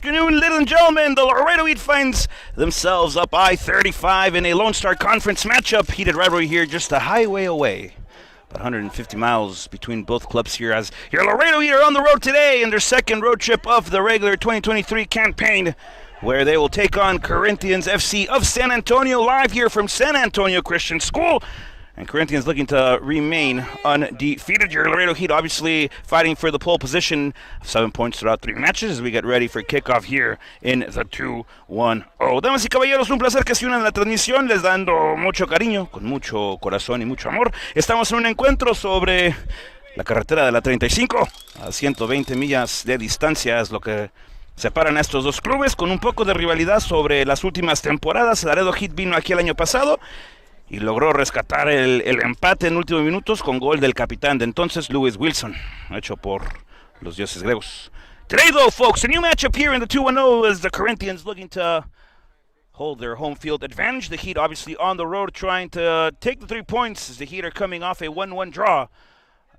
afternoon, ladies and gentlemen. The Laredo Heat finds themselves up I-35 in a Lone Star Conference matchup. Heated rivalry here, just a highway away. About 150 miles between both clubs here, as your Laredo Heat are on the road today in their second road trip of the regular 2023 campaign, where they will take on Corinthians FC of San Antonio, live here from San Antonio Christian School. And Corinthians looking to remain undefeated. Your Laredo Heat obviously fighting for the pole position, 7 points throughout 3 matches as we get ready for kickoff here in the 2-1-0. Damas y caballeros, un placer que se unan a la transmisión, les dando mucho cariño, con mucho corazón y mucho amor. Estamos en un encuentro sobre la carretera de la 35, a 120 millas de distancia es lo que separan a estos dos clubes, con un poco de rivalidad sobre las últimas temporadas. Laredo Heat vino aquí el año pasado y logró rescatar el empate en últimos minutos con gol del capitán de entonces, Lewis Wilson, hecho por los dioses griegos. Today, though, folks, a new matchup here in the 2-1-0 as the Corinthians looking to hold their home field advantage. The Heat obviously on the road trying to take the 3 points as the Heat are coming off a 1-1 draw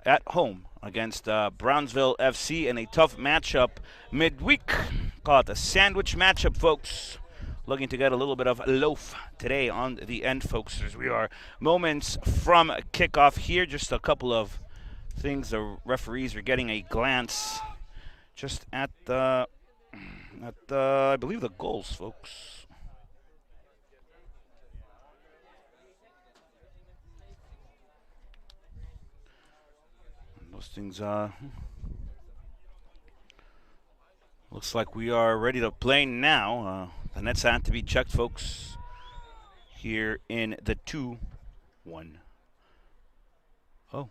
at home against Brownsville FC in a tough matchup midweek. Call it a sandwich matchup, folks. Looking to get a little bit of loaf today on the end, folks, as we are moments from kickoff here. Just a couple of things. The referees are getting a glance just at the I believe the goals, folks. Those things looks like we are ready to play now. The nets have to be checked, folks, here in the 2-1-0. Well,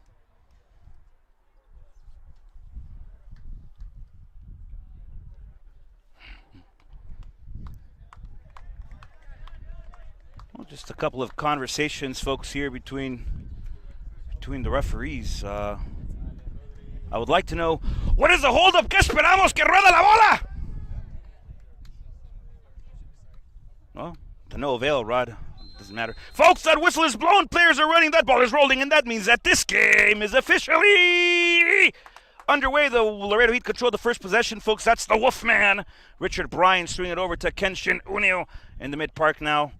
just a couple of conversations, folks, here between the referees. I would like to know, what is the hold-up? ¿Qué esperamos? ¿Que rueda la bola? Well, to no avail, Rod. Doesn't matter. Folks, that whistle is blown. Players are running. That ball is rolling, and that means that this game is officially underway. The Laredo Heat control the first possession, folks. That's the Wolfman. Richard Bryan swinging it over to Kenshin Unio in the mid-park now.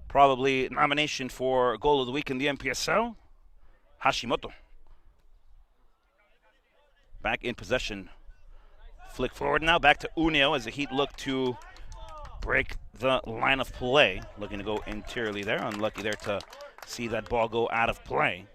Probably nomination for goal of the week in the NPSL. Hashimoto. Back in possession. Flick forward now. Back to Unio as the Heat look to break the line of play. Looking to go interiorly there. Unlucky there to see that ball go out of play.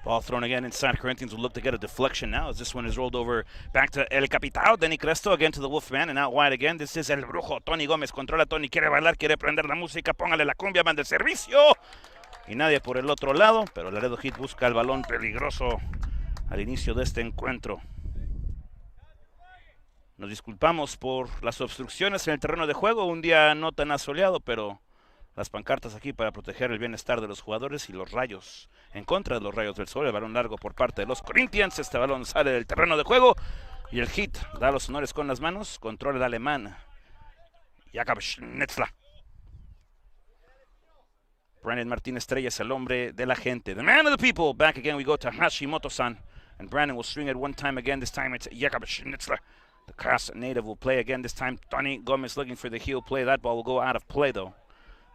Ball thrown again inside. Corinthians will look to get a deflection now as this one is rolled over back to El Capitao. Denny Cresto again to the Wolfman and out wide again. This is El Brujo. Tony Gómez controla. Tony quiere bailar, quiere prender la música. Póngale la cumbia, manda el servicio. Y nadie por el otro lado, pero Laredo Heat busca el balón peligroso al inicio de este encuentro. Nos disculpamos por las obstrucciones en el terreno de juego. Un día no tan asoleado, pero las pancartas aquí para proteger el bienestar de los jugadores y los rayos en contra de los rayos del sol. El balón largo por parte de los Corinthians. Este balón sale del terreno de juego y el Heat da los honores con las manos. Controla el alemán Jakob Schnitzler. Brandon Martin Estrella es el hombre de la gente. The man of the people. Back again we go to Hashimoto-san. And Brandon will swing it one time again. This time it's Jakob Schnitzler. The Kras native will play again. This time Tony Gomez looking for the heel play. That ball will go out of play though.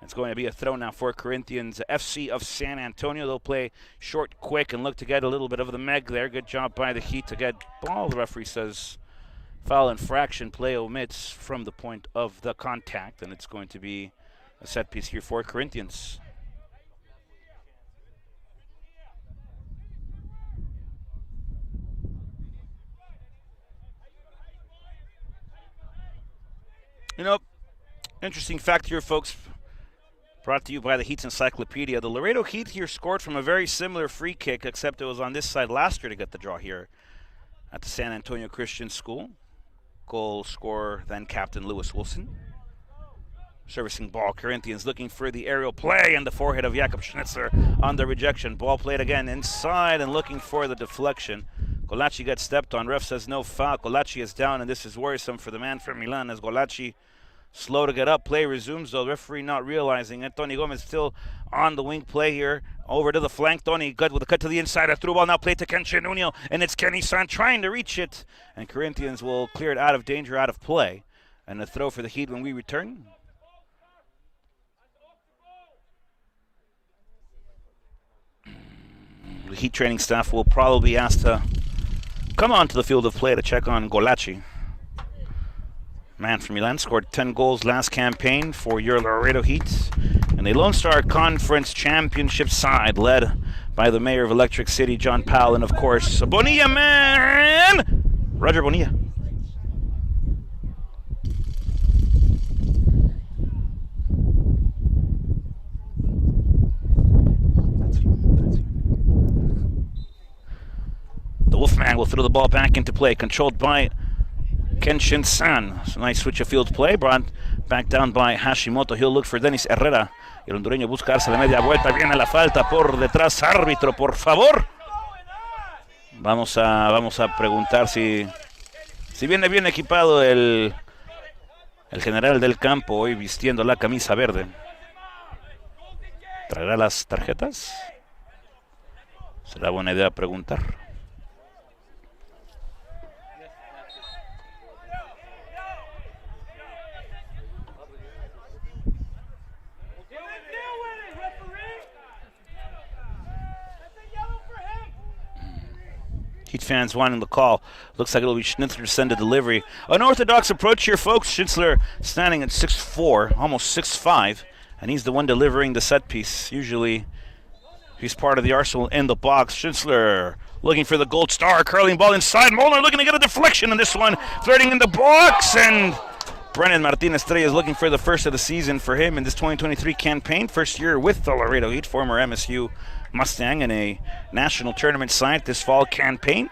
It's going to be a throw now for Corinthians FC of San Antonio. They'll play short, quick, and look to get a little bit of the meg there. Good job by the Heat to get ball. The referee says foul infraction. Play omits from the point of the contact, and it's going to be a set piece here for Corinthians. You know, interesting fact here, folks. Brought to you by the Heat's Encyclopedia. The Laredo Heat here scored from a very similar free kick, except it was on this side last year to get the draw here at the San Antonio Christian School. Goal scorer, then Captain Lewis Wilson. Servicing ball, Corinthians looking for the aerial play, and the forehead of Jakob Schnitzler on the rejection. Ball played again inside and looking for the deflection. Golacci gets stepped on. Ref says no foul. Golacci is down, and this is worrisome for the man from Milan as Golacci slow to get up. Play resumes, though. Referee not realizing it. Tony Gomez still on the wing play here. Over to the flank. Tony good with a cut to the inside. A through ball now played to Kenshin Unio, and it's Kenny San trying to reach it. And Corinthians will clear it out of danger, out of play. And a throw for the Heat when we return. The Heat training staff will probably be asked to come onto the field of play to check on Golacci. Man from Milan scored 10 goals last campaign for your Laredo Heat. And the Lone Star Conference championship side led by the mayor of Electric City, John Powell, and of course, Bonilla man, Roger Bonilla. The Wolfman will throw the ball back into play, controlled by Kenshin San. So nice switch of field play, brought back down by Hashimoto. He'll look for Denis Herrera. El hondureño busca darse la media vuelta. Viene la falta por detrás. Árbitro, por favor. Vamos a preguntar si viene bien equipado el general del campo hoy vistiendo la camisa verde. ¿Traerá las tarjetas? Será buena idea preguntar. Heat fans wanting the call. Looks like it'll be Schnitzler to send a delivery. Unorthodox approach here, folks. Schnitzler standing at 6'4", almost 6'5", and he's the one delivering the set piece. Usually, he's part of the arsenal in the box. Schnitzler looking for the gold star. Curling ball inside. Molnar looking to get a deflection on this one. Flirting in the box, and Brennan Martinez-Trey is looking for the first of the season for him in this 2023 campaign. First year with the Laredo Heat, former MSU Mustang in a national tournament side this fall campaign.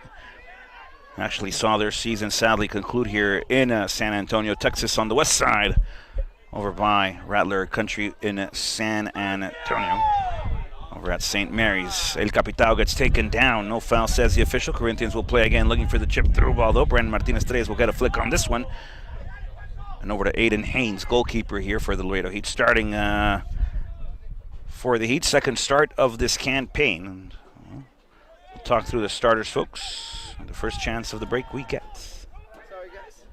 Actually saw their season sadly conclude here in San Antonio, Texas, on the west side, over by Rattler Country in San Antonio, over at St. Mary's. El Capitao gets taken down. No foul, says the official. Corinthians will play again, looking for the chip through ball, though. Brandon Martinez-Treyes will get a flick on this one. And over to Aiden Haynes, goalkeeper here for the Laredo Heat, starting for the Heat, second start of this campaign. And we'll talk through the starters, folks. The first chance of the break we get. Sorry, guys.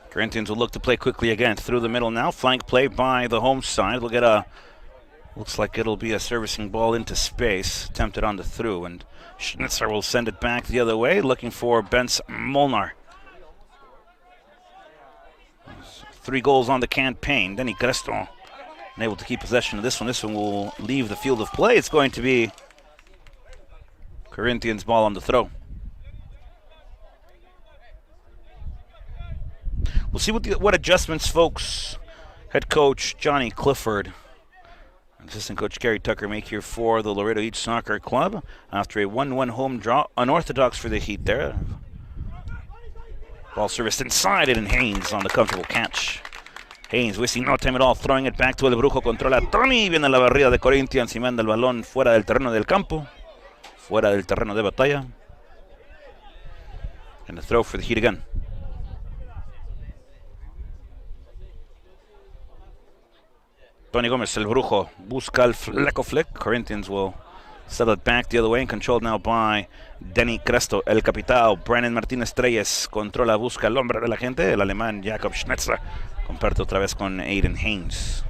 Corinthians will look to play quickly again through the middle now. Flank play by the home side. We'll get a, looks like it'll be a servicing ball into space, attempted on the through, and Schnitzer will send it back the other way, looking for Benz Molnar. 3 goals on the campaign. Denny Creston unable to keep possession of this one. This one will leave the field of play. It's going to be Corinthians' ball on the throw. We'll see what adjustments, folks, head coach Johnny Clifford, assistant coach Gary Tucker make here for the Laredo Heat Soccer Club after a 1-1 home draw. Unorthodox for the Heat there. Ball serviced inside it, and Haynes on the comfortable catch. Haynes wasting no time at all, throwing it back to El Brujo. Controla Tony, viene la barrida de Corinthians y manda el balón fuera del terreno del campo, fuera del terreno de batalla. And a throw for the Heat again. Tony Gomez, El Brujo, busca el fleco flick. Corinthians will settle it back the other way and controlled now by Denny Cresto, El Capitao. Brandon Martinez-Treyes controla, busca el hombre de la gente, el alemán Jakob Schnetzler. Comparte otra vez con Aiden Haynes.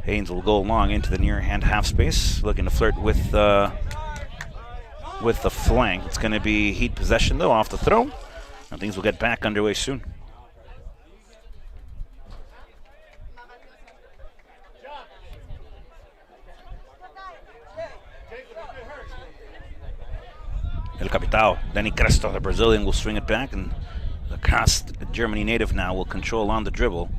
Haynes will go long into the near hand half space, looking to flirt with the flank. It's going to be Heat possession though, off the throw. And things will get back underway soon. El Capitao, Denny Cresto, the Brazilian, will swing it back, and the cast Germany native now will control on the dribble.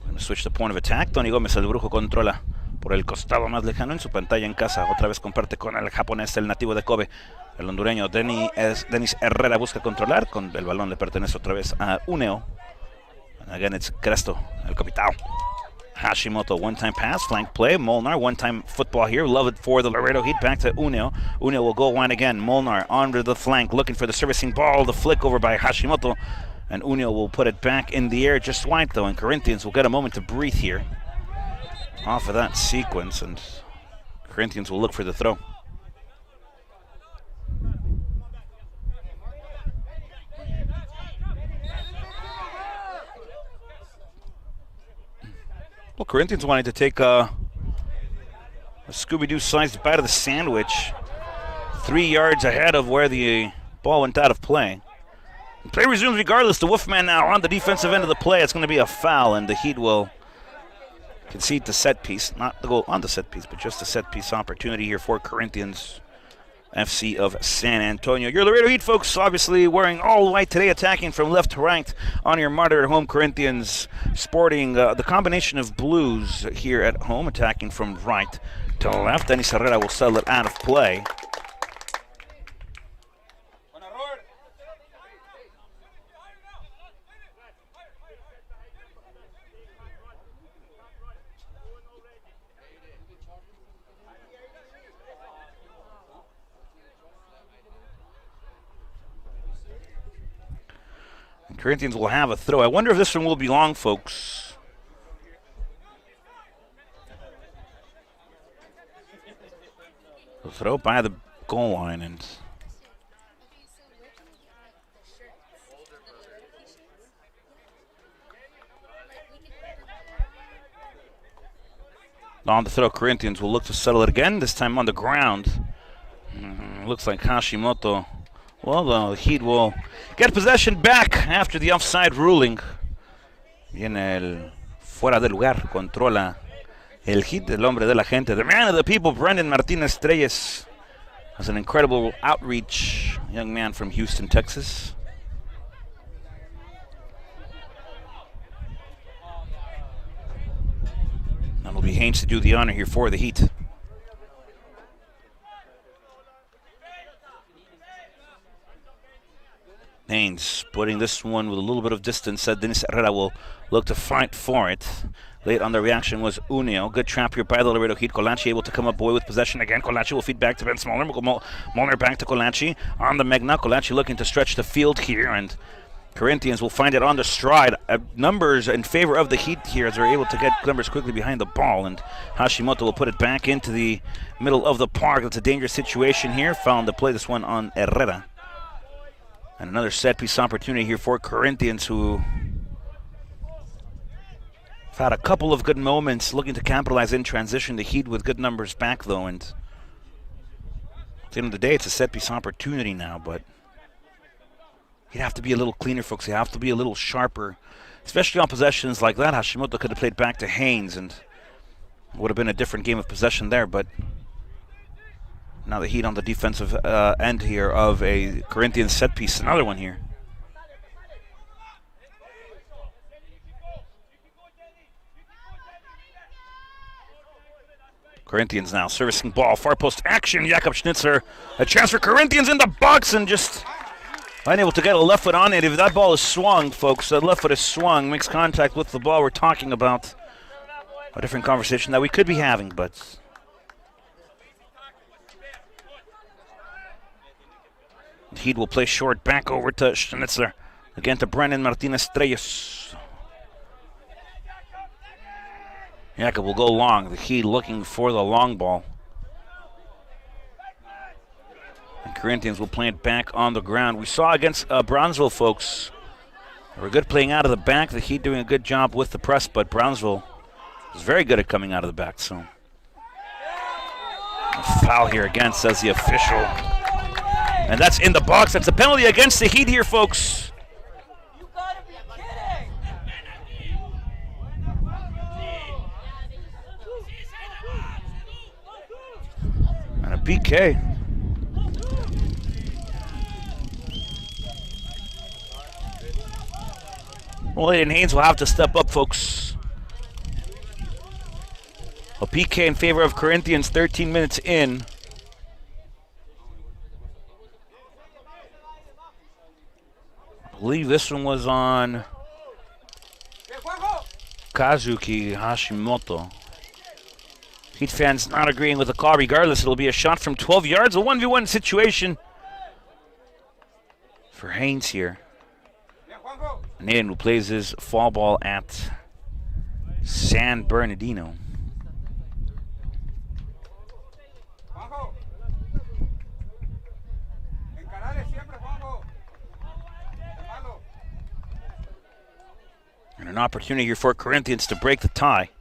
Going to switch the point of attack. Tony Gómez, el Brujo, controla por el costado más lejano en su pantalla en casa. Otra vez comparte con el japonés, el nativo de Kobe. El hondureño Denis Herrera busca controlar. Con el balón le pertenece otra vez a Uneo. Again, it's Cresto, El Capitao. Hashimoto, one-time pass, flank play. Molnar, one-time football here. Love it for the Laredo Heat. Back to Unio. Unio will go wide again. Molnar onto the flank, looking for the servicing ball. The flick over by Hashimoto. And Unio will put it back in the air just wide, though. And Corinthians will get a moment to breathe here off of that sequence. And Corinthians will look for the throw. Well, Corinthians wanted to take a Scooby-Doo sized bite of the sandwich 3 yards ahead of where the ball went out of play. Play resumes regardless. The Wolfman now on the defensive end of the play. It's going to be a foul, and the Heat will concede the set piece. Not the goal on the set piece, but just a set piece opportunity here for Corinthians FC of San Antonio. Your Laredo Heat folks obviously wearing all white today, attacking from left to right on your monitor at home. Corinthians sporting the combination of blues here at home, attacking from right to left. Dennis Herrera will settle it out of play. Corinthians will have a throw. I wonder if this one will be long, folks. The throw by the goal line, and on the throw, Corinthians will look to settle it again, this time on the ground. Looks like Hashimoto. Well, the Heat will get possession back after the offside ruling. Viene el fuera de lugar, controla el Heat, el hombre de la gente. The man of the people, Brendan Martinez Treyes, has an incredible outreach, young man from Houston, Texas. That'll be Haynes to do the honor here for the Heat. Haynes putting this one with a little bit of distance. Dennis Herrera will look to fight for it. Late on the reaction was Unio. Good trap here by the Laredo Heat. Colaci able to come up away with possession again. Colaci will feed back to Ben Smolner. Molnar back to Colaci on the Megna. Colaci looking to stretch the field here, and Corinthians will find it on the stride. Numbers in favor of the Heat here as they're able to get numbers quickly behind the ball, and Hashimoto will put it back into the middle of the park. It's a dangerous situation here. Found to play this one on Herrera. And another set-piece opportunity here for Corinthians, who have had a couple of good moments looking to capitalize in transition. The Heat with good numbers back, though, and at the end of the day, it's a set-piece opportunity now, but you'd have to be a little cleaner, folks. You have to be a little sharper, especially on possessions like that. Hashimoto could have played back to Haynes, and it would have been a different game of possession there, but now the Heat on the defensive end here of a Corinthians set piece. Another one here. Corinthians now servicing ball. Far post action. Jakob Schnitzer. A chance for Corinthians in the box, and just unable to get a left foot on it. If that ball is swung, folks, that left foot is swung, makes contact with the ball. We're talking about a different conversation that we could be having, but Heat will play short back over to Schnitzer. Again to Brendan Martinez Treyes. Jakob will go long. The Heat looking for the long ball. And Corinthians will play it back on the ground. We saw against Brownsville, folks. They were good playing out of the back. The Heat doing a good job with the press, but Brownsville is very good at coming out of the back. So a foul here again, says the official. And that's in the box. That's a penalty against the Heat here, folks. You gotta be kidding! And a PK. Well, Aiden Haynes will have to step up, folks. A PK in favor of Corinthians, 13 minutes in. I believe this one was on Kazuki Hashimoto. Heat fans not agreeing with the call. Regardless, it'll be a shot from 12 yards. A 1v1 situation for Haynes here. Naden, who plays his fall ball at San Bernardino. And an opportunity here for Corinthians to break the tie.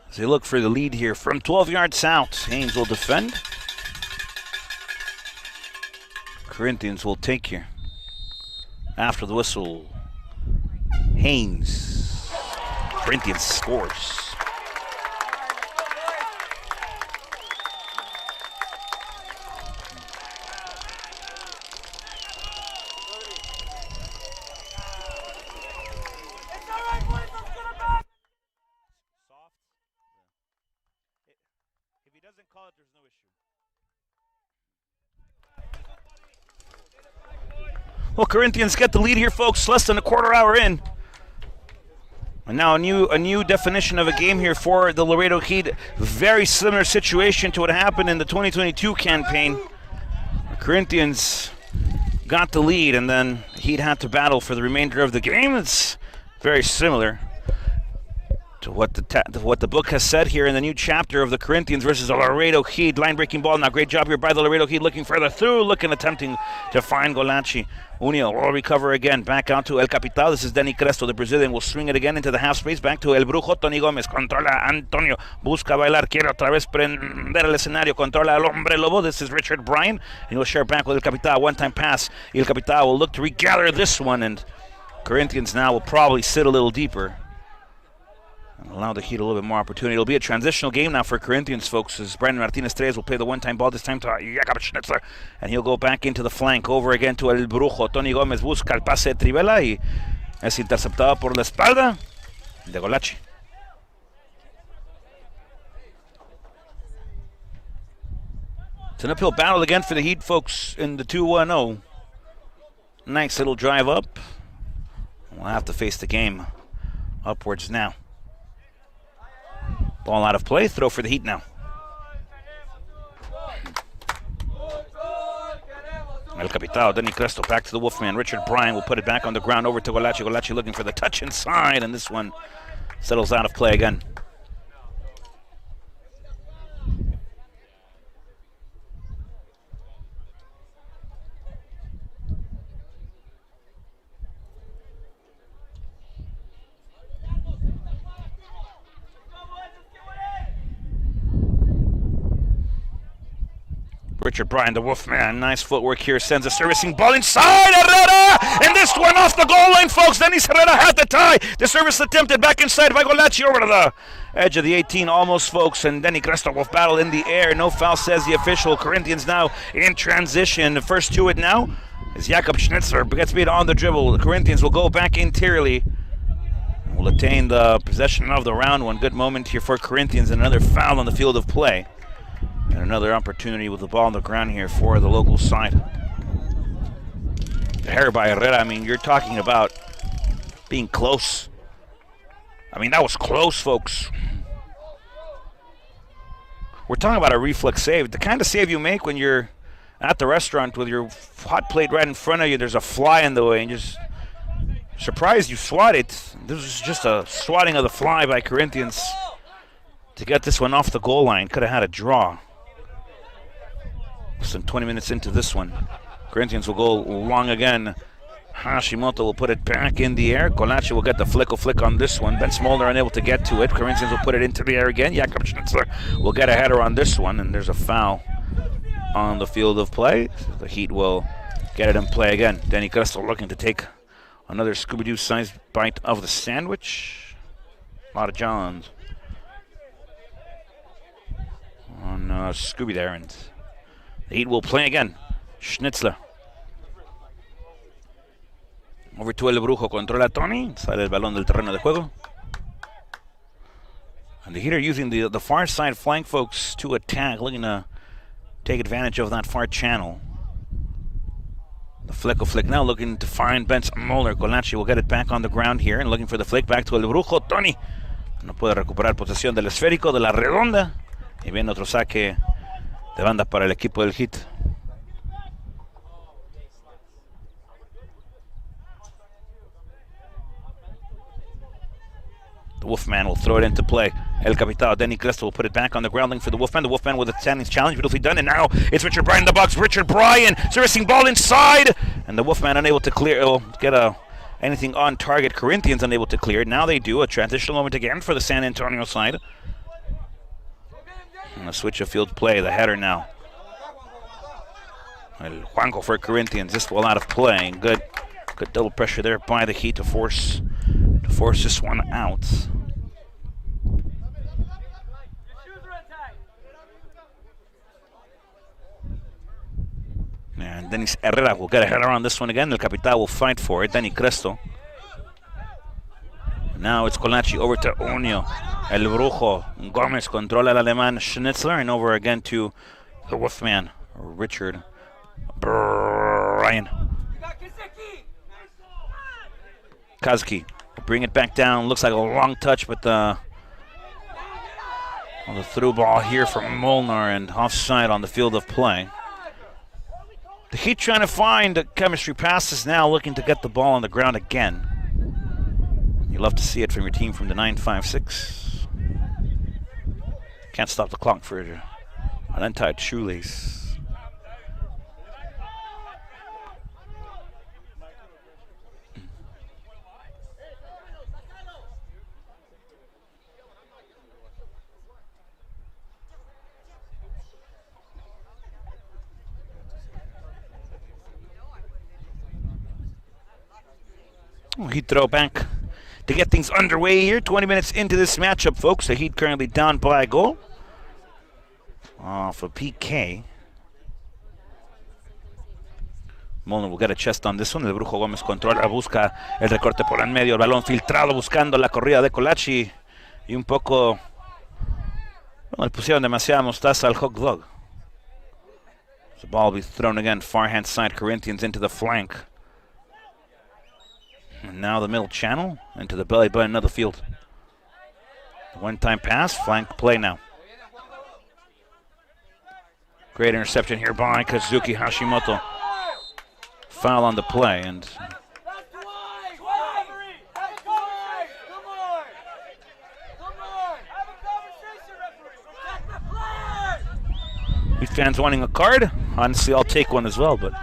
As they look for the lead here from 12 yards out, Haynes will defend. Corinthians will take here. After the whistle, Haynes. Corinthians scores. call it, there's no issue. Well, Corinthians get the lead here, folks. Less than a quarter hour in. And now a new definition of a game here for the Laredo Heat. Very similar situation to what happened in the 2022 campaign. The Corinthians got the lead, and then Heat had to battle for the remainder of the game. It's very similar to what the book has said here in the new chapter of the Corinthians versus the Laredo Heat. Line-breaking ball. Now, great job here by the Laredo Heat, looking further through, attempting to find Golachi. Unio will recover again. Back out to El Capital. This is Denny Cresto, the Brazilian. Will swing it again into the half space. Back to El Brujo. Tony Gomez. Controla Antonio. Busca bailar. Quiere otra vez prender el escenario. Controla El Hombre Lobo. This is Richard Bryan. And he'll share back with El Capital. One-time pass. El Capital will look to regather this one. And Corinthians now will probably sit a little deeper and allow the Heat a little bit more opportunity. It'll be a transitional game now for Corinthians, folks, as Brandon Martinez-Treyes will play the one-time ball, this time to Jakob Schnitzler, and he'll go back into the flank, over again to El Brujo. Tony Gomez busca el pase de Trivela y es interceptado por la espalda de Golachi. It's an uphill battle again for the Heat, folks, in the 2-1-0. Nice little drive up. We'll have to face the game upwards now. Ball out of play, throw for the Heat now. El Capital, Denny Cresto back to the Wolfman. Richard Bryan will put it back on the ground, over to Golachi. Golachi looking for the touch inside, and this one settles out of play again. Richard Bryan, the Wolfman, nice footwork here, sends a servicing ball inside, Herrera! And this one off the goal line, folks. Dennis Herrera had the tie. The service attempted back inside by Golachi over to the edge of the 18 almost, folks. And Denny Cresto will battle in the air. No foul, says the official. Corinthians now in transition. The first to it now is Jakob Schnitzler. Gets beat on the dribble. The Corinthians will go back interiorly. Will attain the possession of the round. One good moment here for Corinthians, and another foul on the field of play. And another opportunity with the ball on the ground here for the local side. The hair by Herrera, I mean, you're talking about being close. I mean, that was close, folks. We're talking about a reflex save. The kind of save you make when you're at the restaurant with your hot plate right in front of you. There's a fly in the way, and just surprised you swat it. This was just a swatting of the fly by Corinthians to get this one off the goal line. Could have had a draw. Less than 20 minutes into this one. Corinthians will go long again. Hashimoto will put it back in the air. Golachi will get the flick on this one. Ben Smolder unable to get to it. Corinthians will put it into the air again. Jakob Schnitzler will get a header on this one, and there's a foul on the field of play. So the Heat will get it in play again. Denny Cresto looking to take another Scooby-Doo sized bite of the sandwich. A lot of Johns on Scooby there, and the Heat will play again. Schnitzler. Over to El Brujo. Controla Tony. Sale el balón del terreno de juego. And the Heat are using the far side flank, folks, to attack. Looking to take advantage of that far channel. The flick now, looking to find Benz Moller. Colachi will get it back on the ground here and looking for the flick back to El Brujo. Tony no puede recuperar posesión del esférico de la redonda. Y viene otro saque de banda para el equipo del Heat. The Wolfman will throw it into play. El Capitao, Denny Cresto will put it back on the ground, looking for the Wolfman. The Wolfman with a standing challenge, beautifully done. And now it's Richard Bryan in the box. Richard Bryan servicing ball inside. And the Wolfman unable to clear, anything on target. Corinthians unable to clear. Now they do. A transitional moment again for the San Antonio side. And a switch of field play. The header now. El Juanco for Corinthians. This ball out of play. Good double pressure there by the Heat to force this one out. And Dennis Herrera will get a header on this one again. El Capital will fight for it. Denny Cresto. Now it's Colachi over to Unio. El Brujo. Gomez controla el alemán Schnitzler. And over again to the Wolfman, Richard Bryan. Kazuki will bring it back down. Looks like a long touch, but the through ball here from Molnar and offside on the field of play. The Heat trying to find chemistry passes now, looking to get the ball on the ground again. You love to see it from your team from the 9-5-6. Can't stop the clock for an untied shoelace. Heat throw back to get things underway here. 20 minutes into this matchup, folks. The Heat currently down by a goal off a PK. Molnar will get a chest on this one. El Brujo Gómez controla, busca el recorte por en medio. El balón filtrado buscando la corrida de Colachi. Y un poco... Bueno, le pusieron demasiada mostaza al hot dog. The ball will be thrown again. Far hand side, Corinthians into the flank. And now the middle channel into the belly button of the field. One-time pass, flank play now. Great interception here by Kazuki Hashimoto. Foul on the play, and Heat fans wanting a card. Honestly, I'll take one as well, but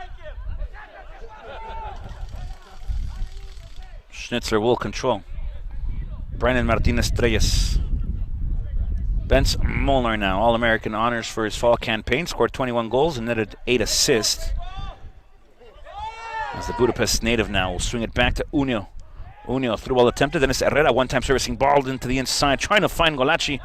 Schnitzler will control. Brandon Martinez Treyes. Benz Molnar now, All-American honors for his fall campaign. Scored 21 goals and netted 8 assists. As the Budapest native now will swing it back to Unio. Unio through ball attempted. Dennis Herrera, one-time servicing ball into the inside, trying to find Colachi.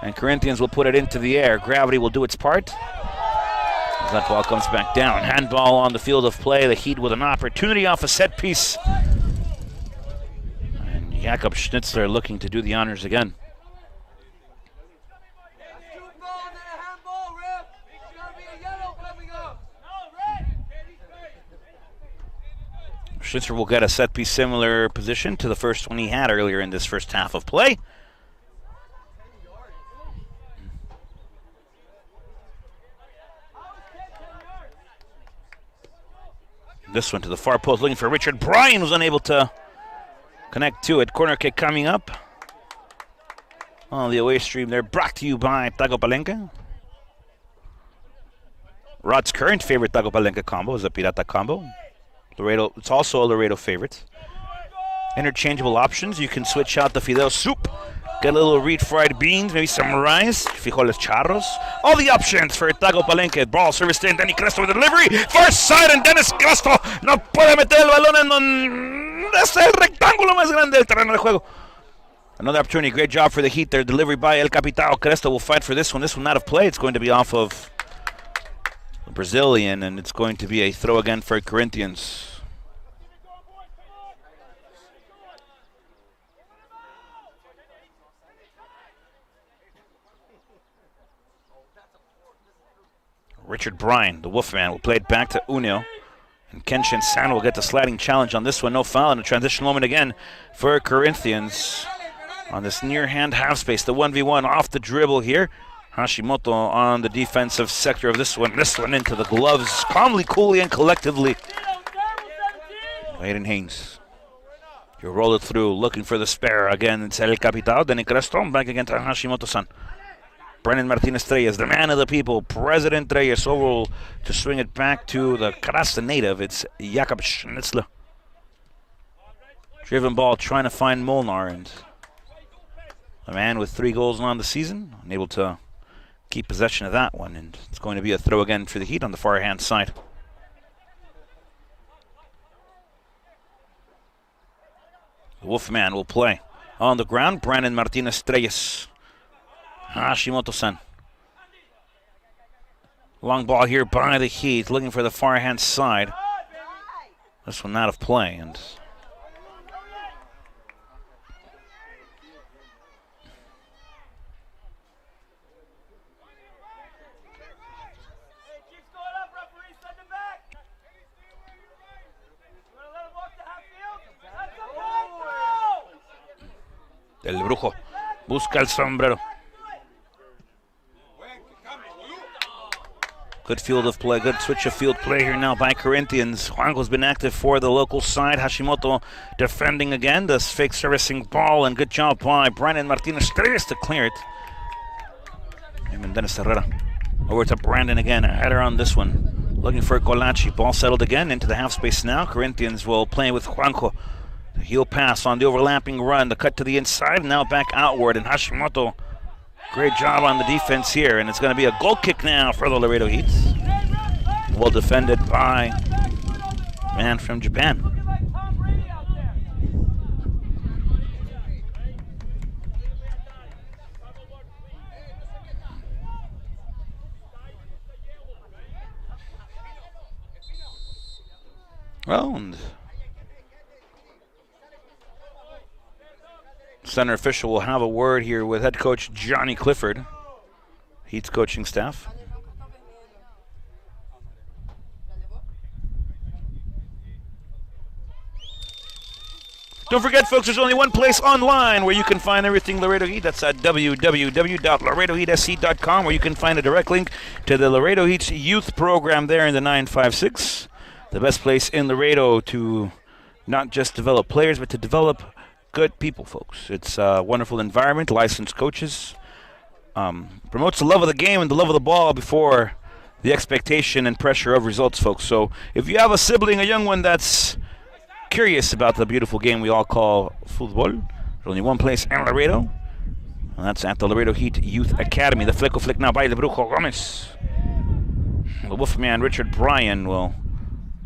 And Corinthians will put it into the air. Gravity will do its part. As that ball comes back down. Handball on the field of play. The Heat with an opportunity off a set piece. Jakob Schnitzler looking to do the honors again. Schnitzler will get a set piece similar position to the first one he had earlier in this first half of play. This one to the far post looking for Richard Bryan, was unable to connect to it. Corner kick coming up on the away stream there, brought to you by Taco Palenque. Rod's current favorite Taco Palenque combo is a Pirata combo. Laredo, it's also a Laredo favorite. Interchangeable options. You can switch out the fideo soup, get a little refried beans, maybe some rice, frijoles charros. All the options for Taco Palenque. Ball serviced in, Denny Cresto with the delivery. First side, and Dennis Cresto no puede meter el balón en donde es el rectángulo más grande del terreno de juego. Another opportunity. Great job for the Heat there. Delivery by El Capitao. Cresto will fight for this one. This one out of play. It's going to be off of the Brazilian, and it's going to be a throw again for Corinthians. Richard Bryan, the Wolfman, will play it back to Unio. And Kenshin San will get the sliding challenge on this one. No foul, and a transition moment again for Corinthians on this near hand half space. The 1v1 off the dribble here. Hashimoto on the defensive sector of this one. This one into the gloves, calmly, coolly, and collectively. Aiden Haynes. You roll it through, looking for the spare. Again, it's El Capital. Then Cresto, back again to Hashimoto-san. Brennan Martinez Treyes, the man of the people. President Treyes over to swing it back to the Krasta native. It's Jakob Schnitzler. Driven ball trying to find Molnar, and a man with 3 goals on the season, unable to keep possession of that one. And it's going to be a throw again for the Heat on the far hand side. The Wolfman will play on the ground. Brandon Martinez Treyes. Hashimoto-san. Long ball here by the Heat, looking for the far hand side. This one out of play, and El Brujo busca el sombrero. Good field of play, good switch of field play here now by Corinthians. Juanco's been active for the local side. Hashimoto defending again. This fake servicing ball, and good job by Brandon Martinez Treyes to clear it. And Dennis Herrera over to Brandon again. A header on this one. Looking for Colachi. Ball settled again into the half space now. Corinthians will play with Juanco. The heel pass on the overlapping run. The cut to the inside. Now back outward. And Hashimoto, great job on the defense here. And it's going to be a goal kick now for the Laredo Heat. Well defended by man from Japan. Well, and center official will have a word here with head coach Johnny Clifford, Heat's coaching staff. Don't forget, folks, there's only one place online where you can find everything Laredo Heat. That's at www.laredoheatsc.com, where you can find a direct link to the Laredo Heat's youth program there in the 956. The best place in Laredo to not just develop players, but to develop good people, folks. It's a wonderful environment, licensed coaches. Promotes the love of the game and the love of the ball before the expectation and pressure of results, folks. So if you have a sibling, a young one that's curious about the beautiful game we all call football, there's only one place in Laredo, and that's at the Laredo Heat Youth Academy. The flick now by the Brujo Gomez. The Wolfman Richard Bryan will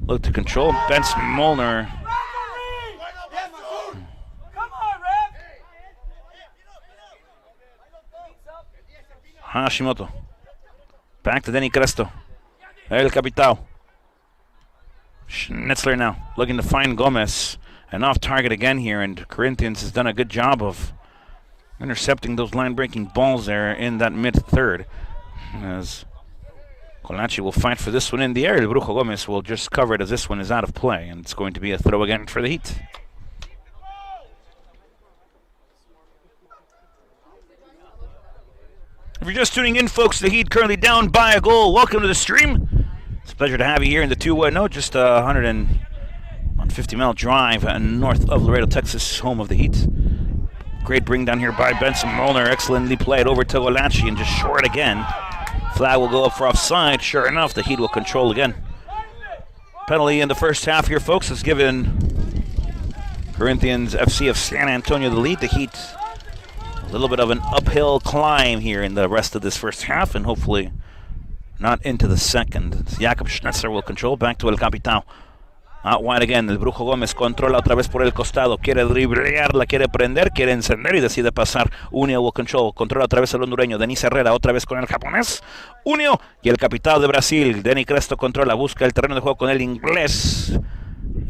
look to control. Benson Molnar. Hashimoto. Back to Denny Cresto. El Capital. Schnitzler now looking to find Gomez. And off target again here. And Corinthians has done a good job of intercepting those line-breaking balls there in that mid-third. As Colachi will fight for this one in the air. El Brujo Gomez will just cover it as this one is out of play. And it's going to be a throw again for the Heat. If you're just tuning in, folks, the Heat currently down by a goal. Welcome to the stream. It's a pleasure to have you here in the 2-1. Just a 150-mile drive north of Laredo, Texas, home of the Heat. Great bring down here by Benson Molnar. Excellently played over to Colachi and just short again. Flag will go up for offside. Sure enough, the Heat will control again. Penalty in the first half here, folks, has given Corinthians FC of San Antonio the lead. The Heat a little bit of an uphill climb here in the rest of this first half, and hopefully not into the second. Jakob Schnetzer will control. Back to El Capitan. Out wide again. El Brujo Gómez controla otra vez por el costado. Quiere driblear, la quiere prender, quiere encender y decide pasar. Unio will control. Controla otra vez el hondureño. Denis Herrera otra vez con el japonés. Unio y el capitán de Brasil. Denny Cresto controla. Busca el terreno de juego con el inglés.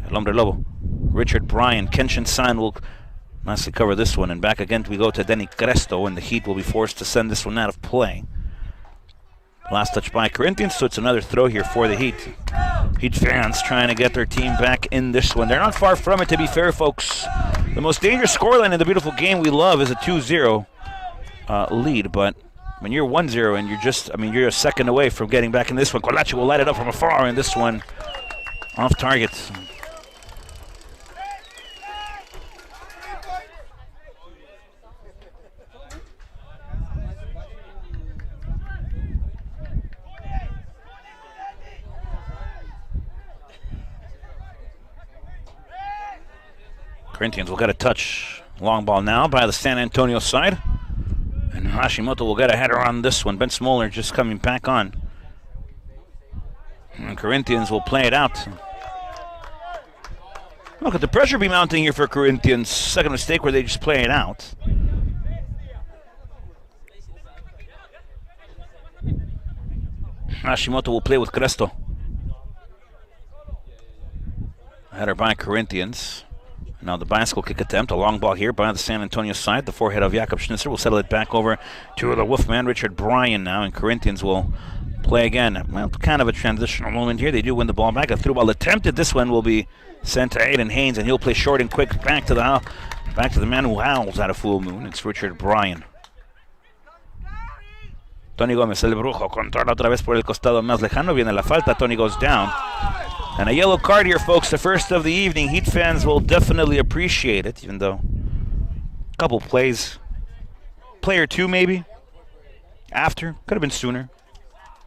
El hombre lobo. Richard Bryan. Kenshin San will nicely cover this one. And back again we go to Denny Cresto, and the Heat will be forced to send this one out of play. Last touch by Corinthians, so it's another throw here for the Heat. Heat fans trying to get their team back in this one. They're not far from it, to be fair, folks. The most dangerous scoreline in the beautiful game we love is a 2-0 lead, but when you're 1-0 and you're a second away from getting back in this one. Colache will light it up from afar, and this one off target. Corinthians will get a touch. Long ball now by the San Antonio side. And Hashimoto will get a header on this one. Ben Smoller just coming back on. And Corinthians will play it out. Look at the pressure be mounting here for Corinthians. Second mistake where they just play it out. Hashimoto will play with Cresto. Header by Corinthians. Now the bicycle kick attempt, a long ball here by the San Antonio side. The forehead of Jakob Schnitzer will settle it back over to the Wolfman, Richard Bryan now, and Corinthians will play again. Well, kind of a transitional moment here. They do win the ball back. A through ball attempted. This one will be sent to Aiden Haynes, and he'll play short and quick back to the man who howls at a full moon. It's Richard Bryan. Tony Gomez, el brujo, controla otra vez por el costado más lejano. Viene la falta. Tony goes down. And a yellow card here, folks, the first of the evening. Heat fans will definitely appreciate it, even though a couple plays. Play or two, maybe. After. Could have been sooner.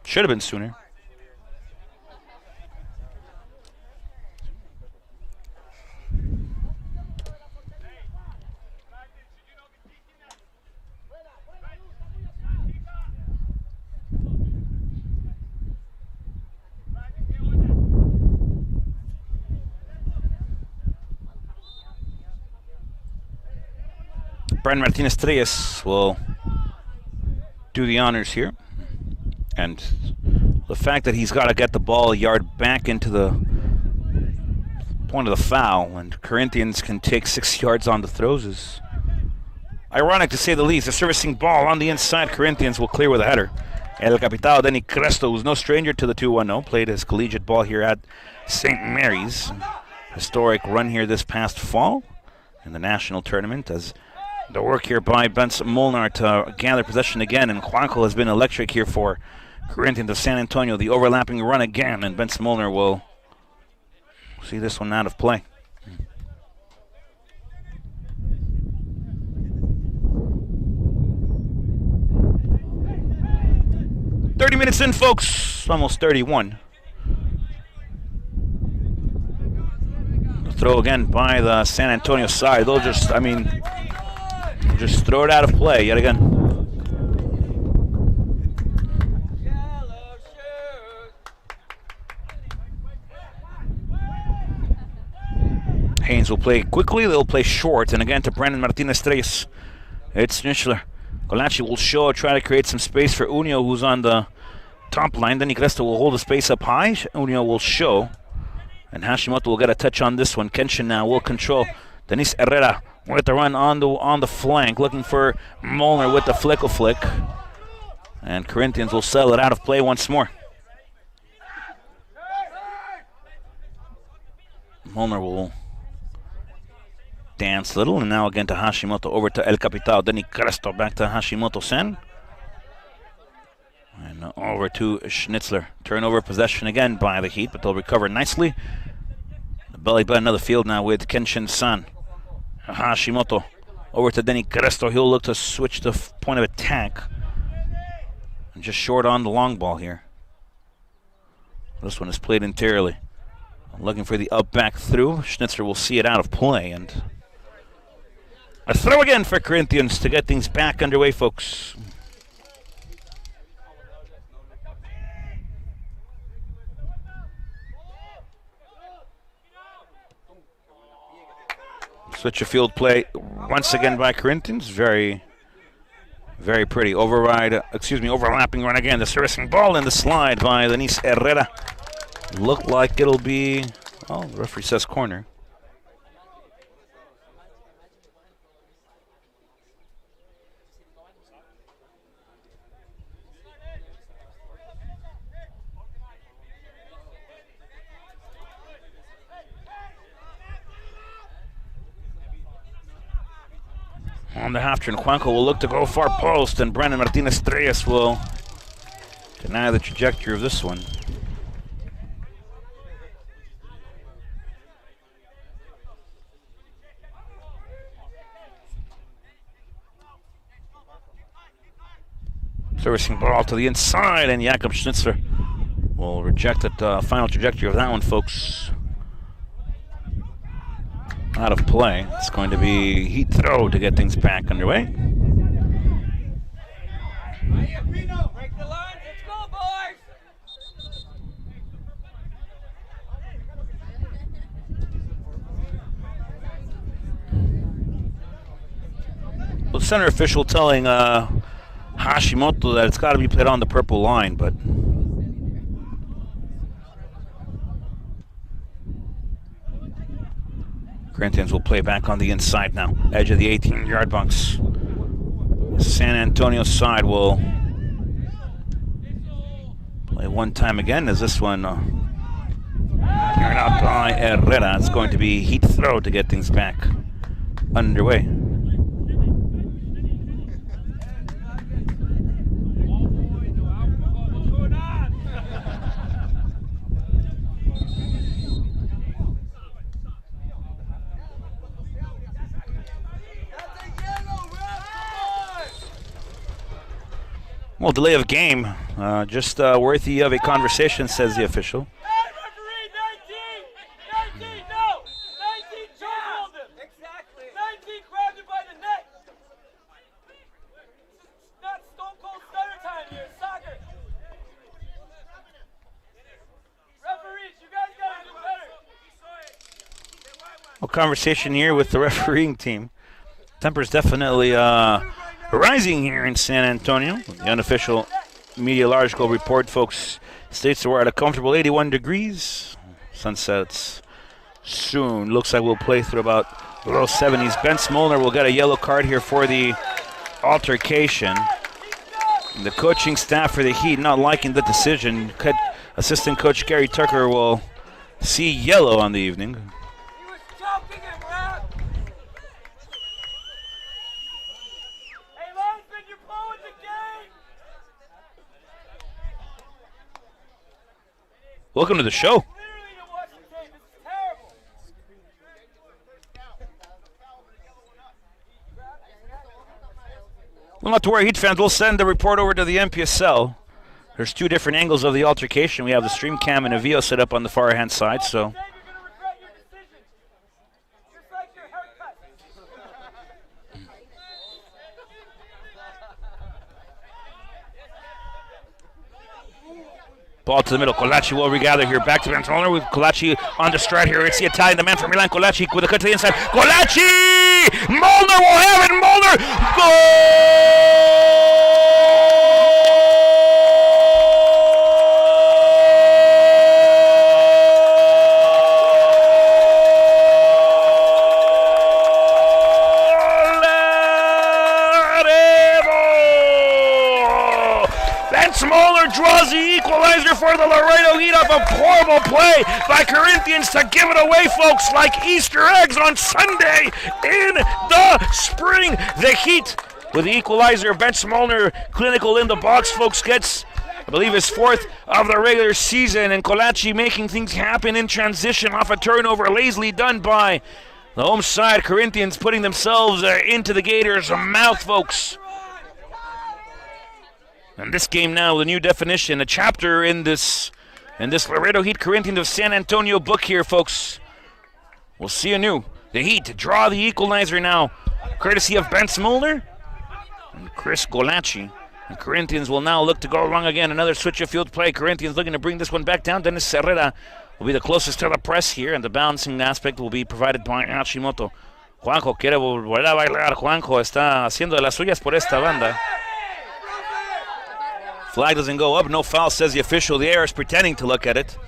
Should have been sooner. Brian Martinez-Treyes will do the honors here. And the fact that he's got to get the ball a yard back into the point of the foul, and Corinthians can take 6 yards on the throws, is ironic to say the least. A servicing ball on the inside. Corinthians will clear with a header. El Capitao Denny Cresto, who's no stranger to the 2-1-0, played his collegiate ball here at St. Mary's. Historic run here this past fall in the national tournament, as the work here by Benz Molnar to gather possession again, and Juanco has been electric here for Corinthians of San Antonio. The overlapping run again, and Benz Molnar will see this one out of play. "30 minutes in, folks. Almost 31. The throw again by the San Antonio side. They'll just throw it out of play yet again. Haynes will play quickly. They'll play short. And again to Brandon Martinez-Treyes. It's Schnitzler. Colache will show, try to create some space for Unio, who's on the top line. Then Cresta will hold the space up high. Unio will show. And Hashimoto will get a touch on this one. Kenshin now will control. Denis Herrera with the run on the flank, looking for Molnar with the flick. And Corinthians will settle it out of play once more. Molnar will dance a little, and now again to Hashimoto, over to El Capitao, Denny Cresto, back to Hashimoto-san. And over to Schnitzler. Turnover possession again by the Heat, but they'll recover nicely. The belly button of the field now with Kenshin-san. Hashimoto over to Denny Cresto. He'll look to switch the point of attack. And just short on the long ball here. This one is played interiorly. Looking for the up back through. Schnitzer will see it out of play. And a throw again for Corinthians to get things back underway, folks. Switch of field play once again by Corinthians. Very, very pretty. Overlapping run again. The servicing ball and the slide by Denis Herrera. Look like it'll be, the referee says corner. On the half turn, Juanjo will look to go far post, and Brandon Martinez-Treyes will deny the trajectory of this one. Servicing ball to the inside, and Jakob Schnitzer will reject the final trajectory of that one, folks. Out of play. It's going to be Heat throw to get things back underway. Break the line. Let's go, boys. Well, the center official telling Hashimoto that it's got to be played on the purple line, but Corinthians will play back on the inside now. Edge of the 18-yard box. San Antonio side will play one time again as this one carried out by Herrera. It's going to be Heat throw to get things back underway. Well, delay of game, just worthy of a conversation, says the official. Hey, referee, 19! 19, no! 19 chokehold him! Exactly! 19 grabbed him by the neck! It's not Stone Cold Stunner time here, it's soccer! Referees, you guys gotta do better! Well, conversation here with the refereeing team. Temper's definitely rising here in San Antonio. The unofficial meteorological report, folks, states that we're at a comfortable 81 degrees. Sun sets soon. Looks like we'll play through about low 70s. Ben Smolner will get a yellow card here for the altercation. The coaching staff for the Heat not liking the decision. Assistant coach Gary Tucker will see yellow on the evening. He was choking him, Rob! Hey, linesman, you're blowing the game! Welcome to the show. Literally to watch the game, this is terrible! Well, not to worry, Heat fans. We'll send the report over to the NPSL. There's two different angles of the altercation. We have the stream cam and a VO set up on the far hand side, so You're gonna regret your decision. Just like your haircut. ball to the middle. Colaci will regather here. Back to Bantalona with Colaci on the stride here. It's the Italian, the man from Milan. Colaci with a cut to the inside. Colaci! Molnar will have it. Molnar! Smaller draws the equalizer for the Laredo Heat off a horrible play by Corinthians to give it away, folks, like Easter eggs on Sunday in the spring. The Heat with the equalizer. Ben Smolner, clinical in the box, folks, gets, I believe, his fourth of the regular season, and Colaci making things happen in transition off a turnover lazily done by the home side. Corinthians putting themselves into the Gators' mouth, folks. And this game now, the new definition, a chapter in this Laredo Heat Corinthians of San Antonio book here, folks. We'll see anew. The Heat draw the equalizer now, courtesy of Ben Smolner and Chris Colaci. And Corinthians will now look to go wrong again. Another switch of field play. Corinthians looking to bring this one back down. Dennis Herrera will be the closest to the press here, and the balancing aspect will be provided by Hashimoto. Juanjo quiere volver a bailar. Juanjo está haciendo de las suyas por esta banda. Flag doesn't go up, no foul, says the official. The air is pretending to look at it.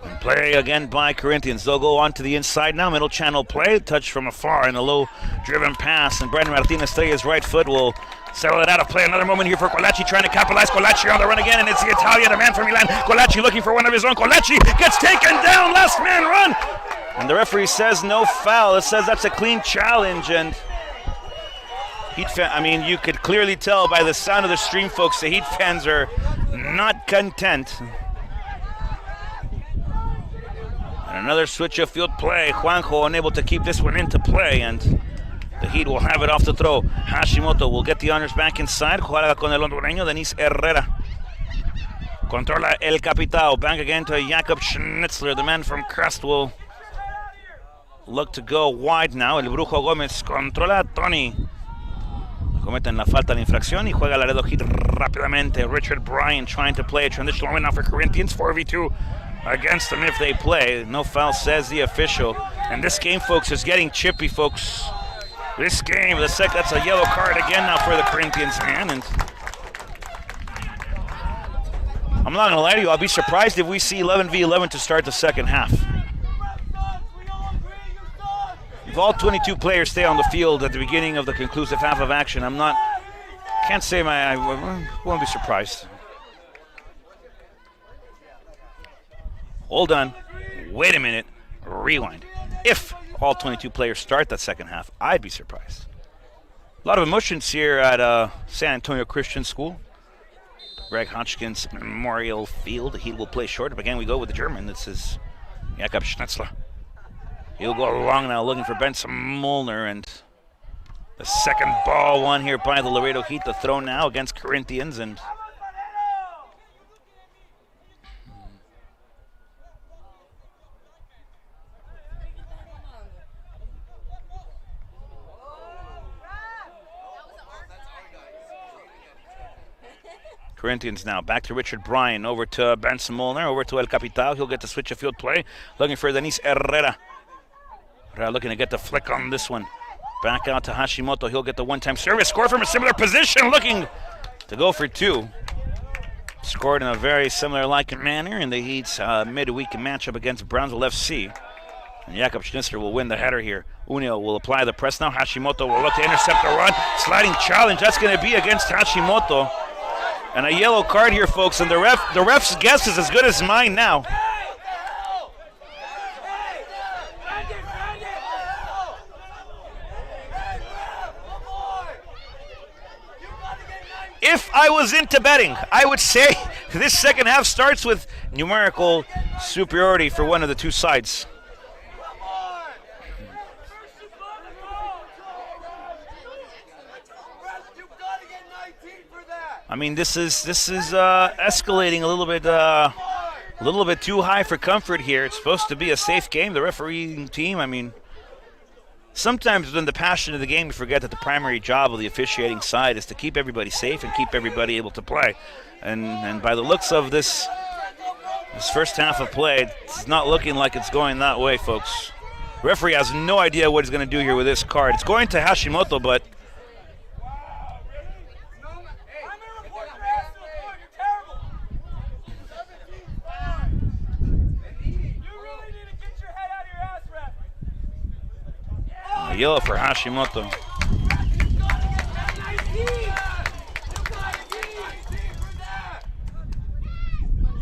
And play again by Corinthians. They'll go on to the inside now. Middle channel play, touch from afar and a low-driven pass. And Brandon Martinez-Treyes' right foot will settle it out of play. Another moment here for Colaci, trying to capitalize. Colaci on the run again, and it's the Italian, the man from Milan. Colaci looking for one of his own. Colaci gets taken down, last man run. And the referee says no foul. It says that's a clean challenge, and Heat fan, I mean, you could clearly tell by the sound of the stream, folks, the Heat fans are not content. And another switch of field play. Juanjo unable to keep this one into play, and the Heat will have it off the throw. Hashimoto will get the honors back inside. Juega con el hondureño, Denis Herrera. Controla el Capitao. Back again to Jakob Schnitzler. The man from Crest will look to go wide now. El Brujo Gómez controla a Tony. Cometen la falta de infracción y juega Laredo Heat rápidamente. Richard Bryan trying to play a transitional win now for Corinthians. 4v2 against them if they play. No foul, says the official. And this game, folks, is getting chippy, folks. This game, that's a yellow card again now for the Corinthians, man. And I'm not going to lie to you, I'll be surprised if we see 11v11 to start the second half. If all 22 players stay on the field at the beginning of the conclusive half of action, can't say I won't be surprised. Hold on, wait a minute, rewind. If all 22 players start that second half, I'd be surprised. A lot of emotions here at San Antonio Christian School. Greg Hodgkins Memorial Field. The Heat will play short. But again, we go with the German. This is Jakob Schnitzler. He'll go long now looking for Benson Molnar, and the second ball won here by the Laredo Heat. The throw now against Corinthians, and Corinthians now back to Richard Bryan, over to Benson Molnar, over to El Capitao. He'll get the switch of field play, looking for Denis Herrera. Looking to get the flick on this one. Back out to Hashimoto. He'll get the one-time service. Score from a similar position. Looking to go for two. Scored in a very similar-like manner in the Heat's midweek matchup against Brownsville FC. And Jakob Schnitzler will win the header here. Unio will apply the press now. Hashimoto will look to intercept the run. Sliding challenge. That's going to be against Hashimoto. And a yellow card here, folks. And the ref's guess is as good as mine now. If I was into betting, I would say this second half starts with numerical superiority for one of the two sides. I mean, this is escalating a little bit too high for comfort here. It's supposed to be a safe game. The refereeing team, I mean, sometimes within the passion of the game, you forget that the primary job of the officiating side is to keep everybody safe and keep everybody able to play. And by the looks of this first half of play, it's not looking like it's going that way, folks. The referee has no idea what he's going to do here with this card. It's going to Hashimoto, but yellow for Hashimoto.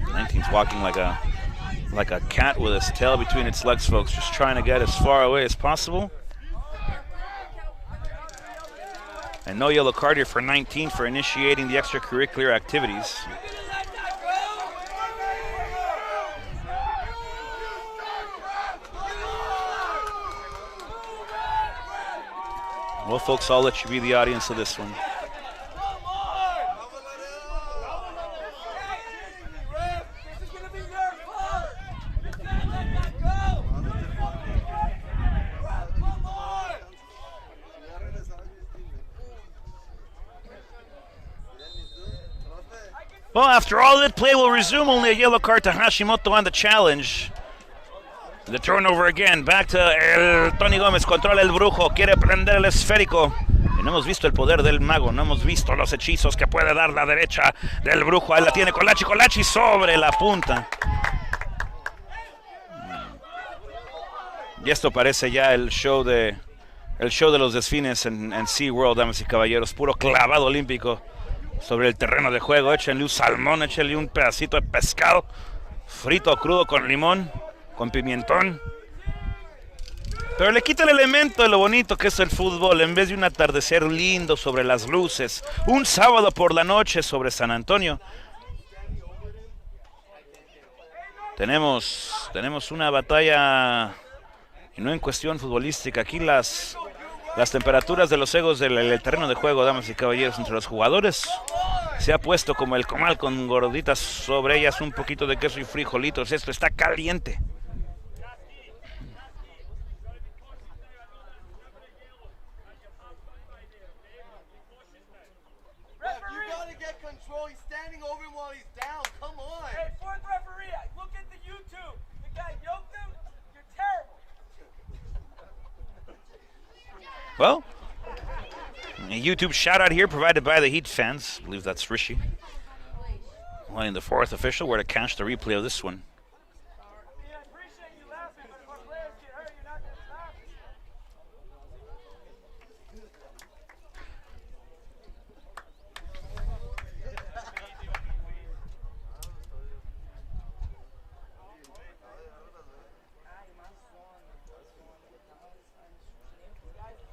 19's walking like a cat with its tail between its legs, folks, just trying to get as far away as possible. And no yellow card here for 19 for initiating the extracurricular activities. Well, folks, I'll let you be the audience of this one. Well, after all, that play will resume. Only a yellow card to Hashimoto on the challenge. The turnover again, back to Tony Gómez, controla el Brujo, quiere prender el esférico. Y no hemos visto el poder del mago, no hemos visto los hechizos que puede dar la derecha del Brujo. Ahí la tiene Colachi sobre la punta. Y esto parece ya el show de los desfines en SeaWorld, damas y caballeros. Puro clavado olímpico sobre el terreno de juego. Échenle un salmón, échenle un pedacito de pescado frito o crudo con limón, con pimentón. Pero le quita el elemento de lo bonito que es el fútbol. En vez de un atardecer lindo sobre las luces, un sábado por la noche sobre San Antonio, tenemos una batalla, y no en cuestión futbolística. Aquí las temperaturas de los egos del terreno de juego, damas y caballeros, entre los jugadores se ha puesto como el comal con gorditas sobre ellas, un poquito de queso y frijolitos. Esto está caliente. Well, a YouTube shout out here provided by the Heat fans. I believe that's Rishi. Letting the fourth official where to catch the replay of this one.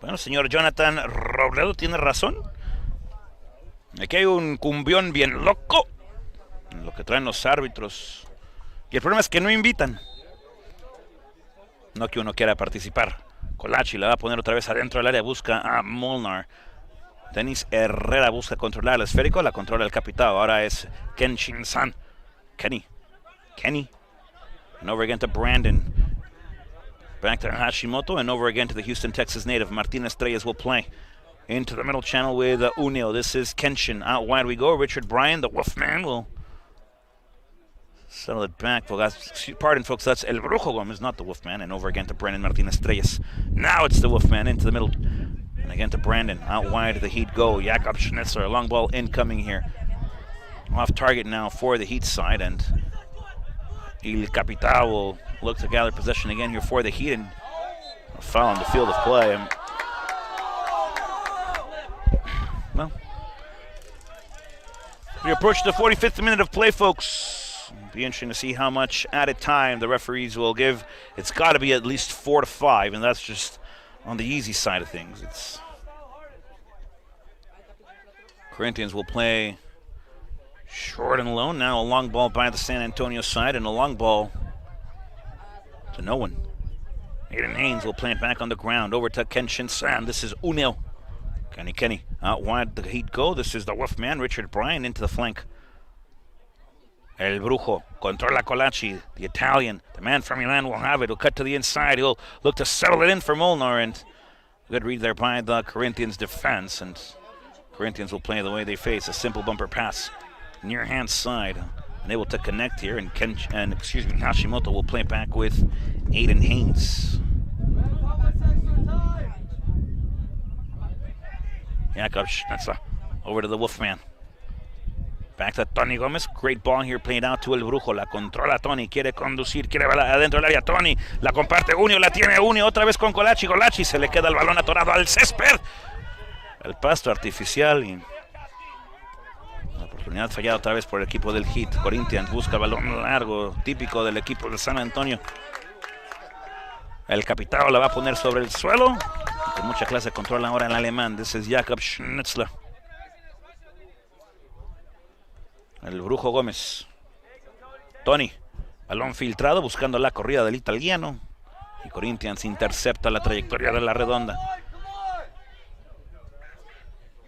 Bueno, señor Jonathan Robledo tiene razón. Aquí hay un cumbión bien loco en lo que traen los árbitros. Y el problema es que no invitan. No que uno quiera participar. Colachi la va a poner otra vez adentro del área. Busca a Molnar. Denis Herrera busca controlar el esférico. La controla el capitán. Ahora es Kenshin-san. Kenny. And over again to Brandon. Back to Hashimoto, and over again to the Houston, Texas native. Martin Estrellas will play into the middle channel with Unio. This is Kenshin. Out wide we go. Richard Bryan, the Wolfman, will settle it back. Pardon, folks, that's El Brujo Gomez, not the Wolfman. And over again to Brandon Martin Estrellas. Now it's the Wolfman into the middle. And again to Brandon. Out wide the Heat go. Jakob Schnitzler, a long ball incoming here. Off target now for the Heat side, and El Capital will look to gather possession again here for the Heat, and a foul on the field of play. Well, we approach the 45th minute of play, folks. It'll be interesting to see how much added time the referees will give. It's got to be at least 4 to 5, and that's just on the easy side of things. Corinthians will play short and low. Now a long ball by the San Antonio side, and a long ball to no one. Aiden Haynes will play it back on the ground. Over to Kenshin San. This is Unil. Kenny. Out wide the Heat go. This is the Wolfman, Richard Bryan, into the flank. El Brujo. Controla Colachi. The Italian. The man from Milan will have it. He'll cut to the inside. He'll look to settle it in for Molnar. And good read there by the Corinthians defense. And Corinthians will play the way they face. A simple bumper pass. Near hand side, unable to connect here, and Hashimoto will play back with Aiden Haynes. Jakob Schnitzler over to the Wolfman. Back to Tony Gomez. Great ball here played out to El Brujo. La controla Tony. Quiere conducir. Quiere adentro del área. Tony. La comparte Unio. La tiene Unio otra vez con Colachi. Colachi se le queda el balón atorado al césped. El pasto artificial y oportunidad fallada otra vez por el equipo del Heat. Corinthians busca balón largo, típico del equipo de San Antonio. El capitán la va a poner sobre el suelo. Con mucha clase de control ahora el alemán. This is Jakob Schnitzler. El Brujo Gómez. Tony. Balón filtrado buscando la corrida del italiano. Y Corinthians intercepta la trayectoria de la redonda.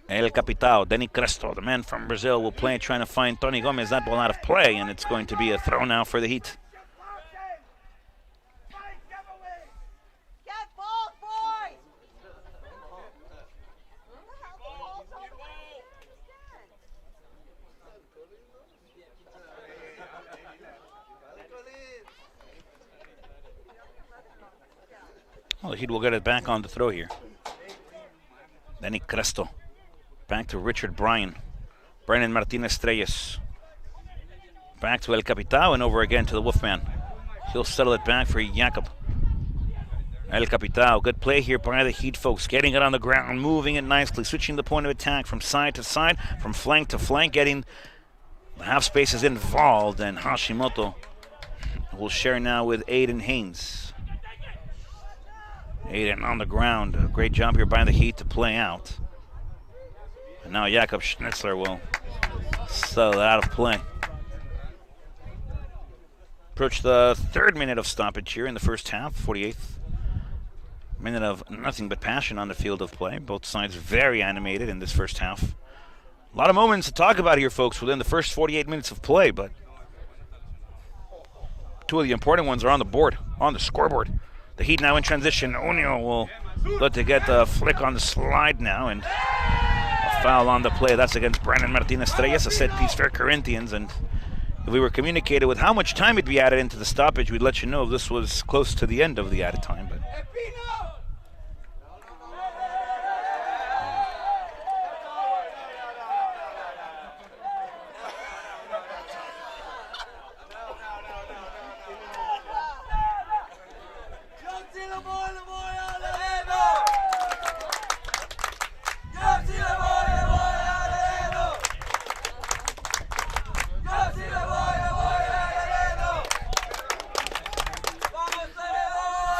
El Capitao, Denny Cresto, the man from Brazil, will play trying to find Tony Gomez. That ball out of play, and it's going to be a throw now for the Heat. Well, the Heat will get it back on the throw here. Denny Cresto. Back to Richard Bryan. Brandon Martinez Estrellas. Back to El Capitao and over again to the Wolfman. He'll settle it back for Jakob. El Capitao. Good play here by the Heat folks. Getting it on the ground, moving it nicely, switching the point of attack from side to side, from flank to flank, getting the half spaces involved. And Hashimoto will share now with Aiden Haynes. Aiden on the ground. A great job here by the Heat to play out. And now Jakob Schnitzler will settle that out of play. Approach the 3rd minute of stoppage here in the first half, 48th minute of nothing but passion on the field of play. Both sides very animated in this first half. A lot of moments to talk about here, folks, within the first 48 minutes of play, but two of the important ones are on the board, on the scoreboard. The Heat now in transition. O'Neal will look to get the flick on the slide now, and a foul on the play. That's against Brandon Martinez-Treyes, a set piece for Corinthians, and if we were communicated with how much time would be added into the stoppage, we'd let you know this was close to the end of the added time. But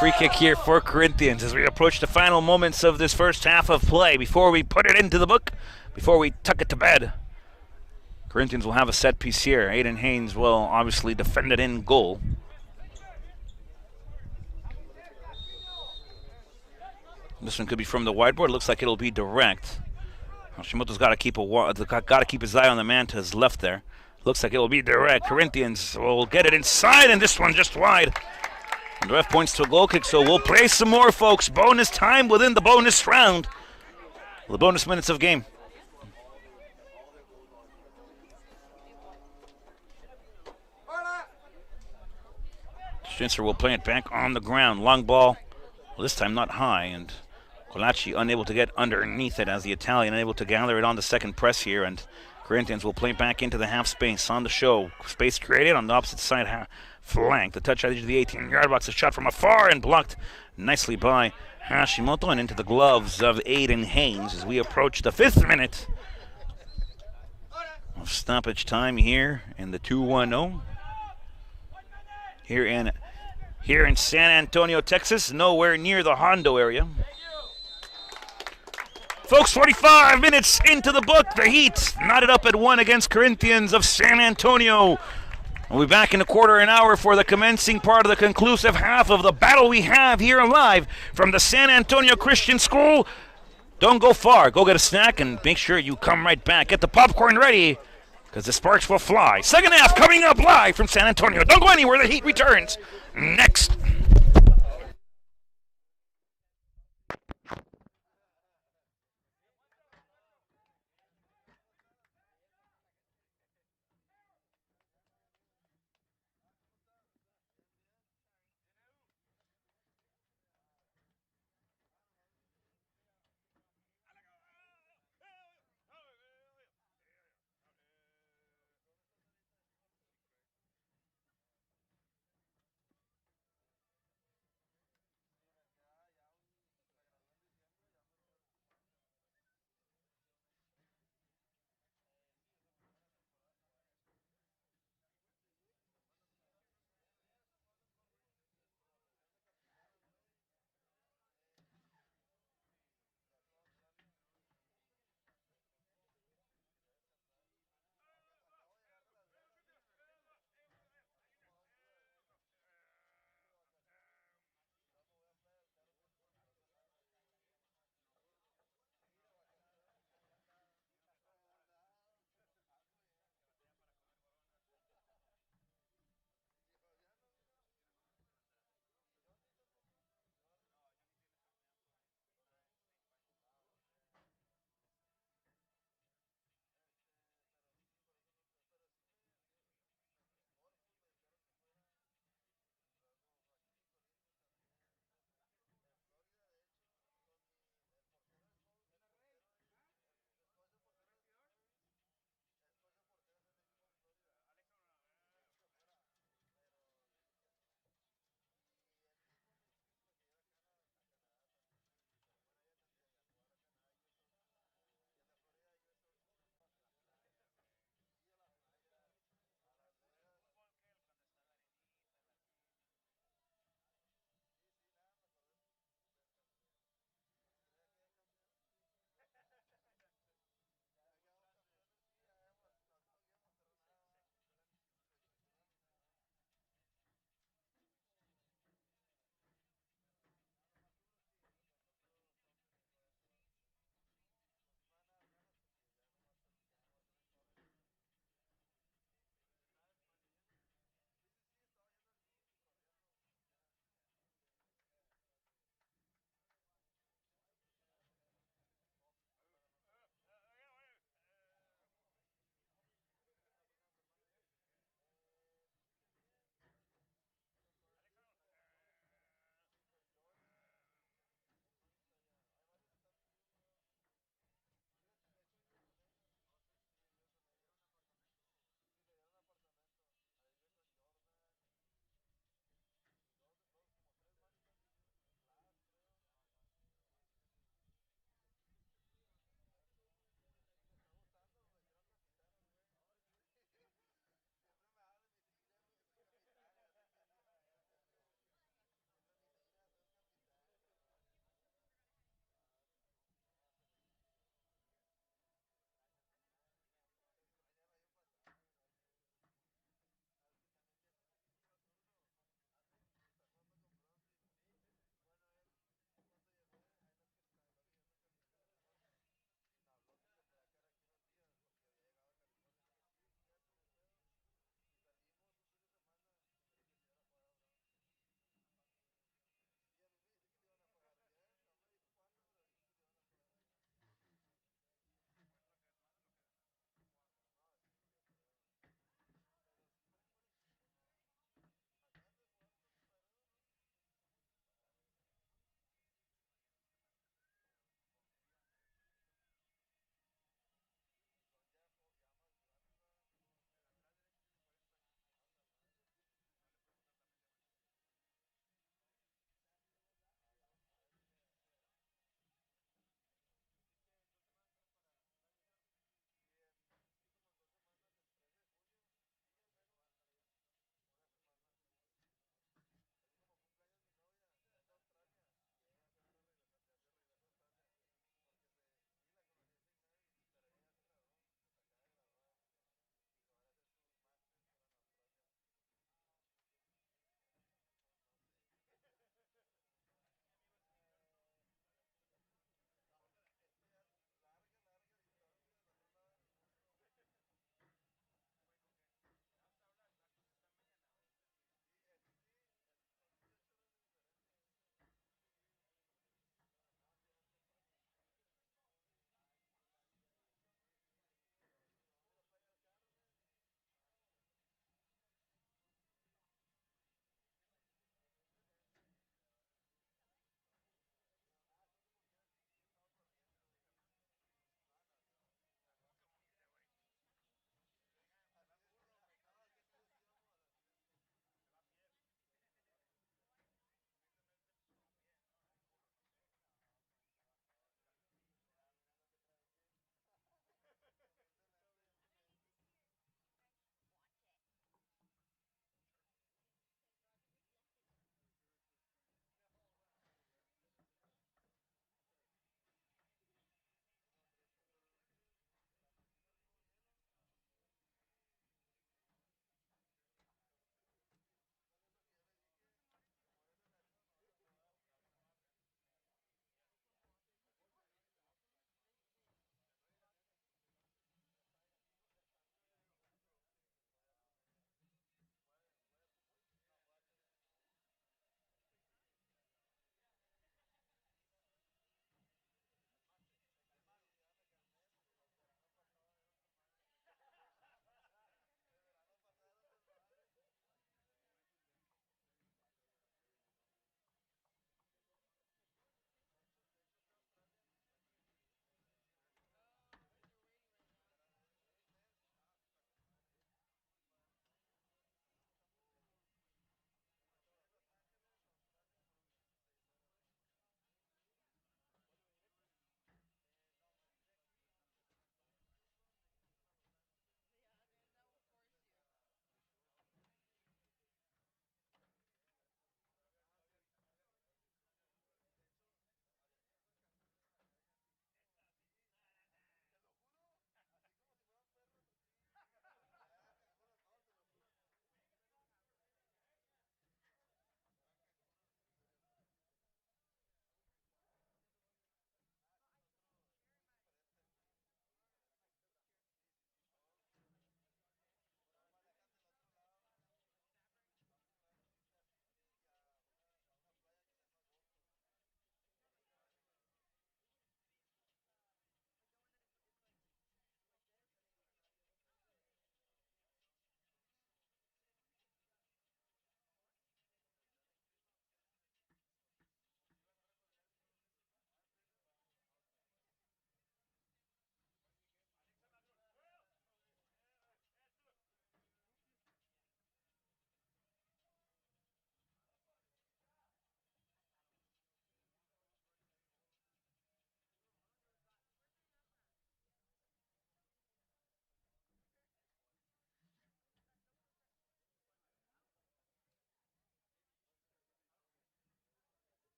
free kick here for Corinthians as we approach the final moments of this first half of play. Before we put it into the book, before we tuck it to bed, Corinthians will have a set piece here. Aiden Haynes will obviously defend it in goal. This one could be from the wide board. Looks like it'll be direct. Hashimoto's got to keep his eye on the man to his left there. Looks like it will be direct. Corinthians will get it inside, and this one just wide. And the ref points to a goal kick, so we'll play some more, folks. Bonus time within the bonus round. The bonus minutes of game. Schnitzler will play it back on the ground. Long ball, well, this time not high, and Colacci unable to get underneath it as the Italian unable to gather it on the second press here, and Corinthians will play back into the half space on the show. Space created on the opposite side flank. The touch at the edge of the 18-yard box, a shot from afar and blocked nicely by Hashimoto and into the gloves of Aiden Haynes as we approach the 5th minute of stoppage time here in the 2-1-0. Here in San Antonio, Texas, nowhere near the Hondo area. Folks, 45 minutes into the book. The Heat knotted up at 1 against Corinthians of San Antonio. We'll be back in a quarter an hour for the commencing part of the conclusive half of the battle we have here live from the San Antonio Christian School. Don't go far. Go get a snack and make sure you come right back. Get the popcorn ready because the sparks will fly. Second half coming up live from San Antonio. Don't go anywhere. The Heat returns next.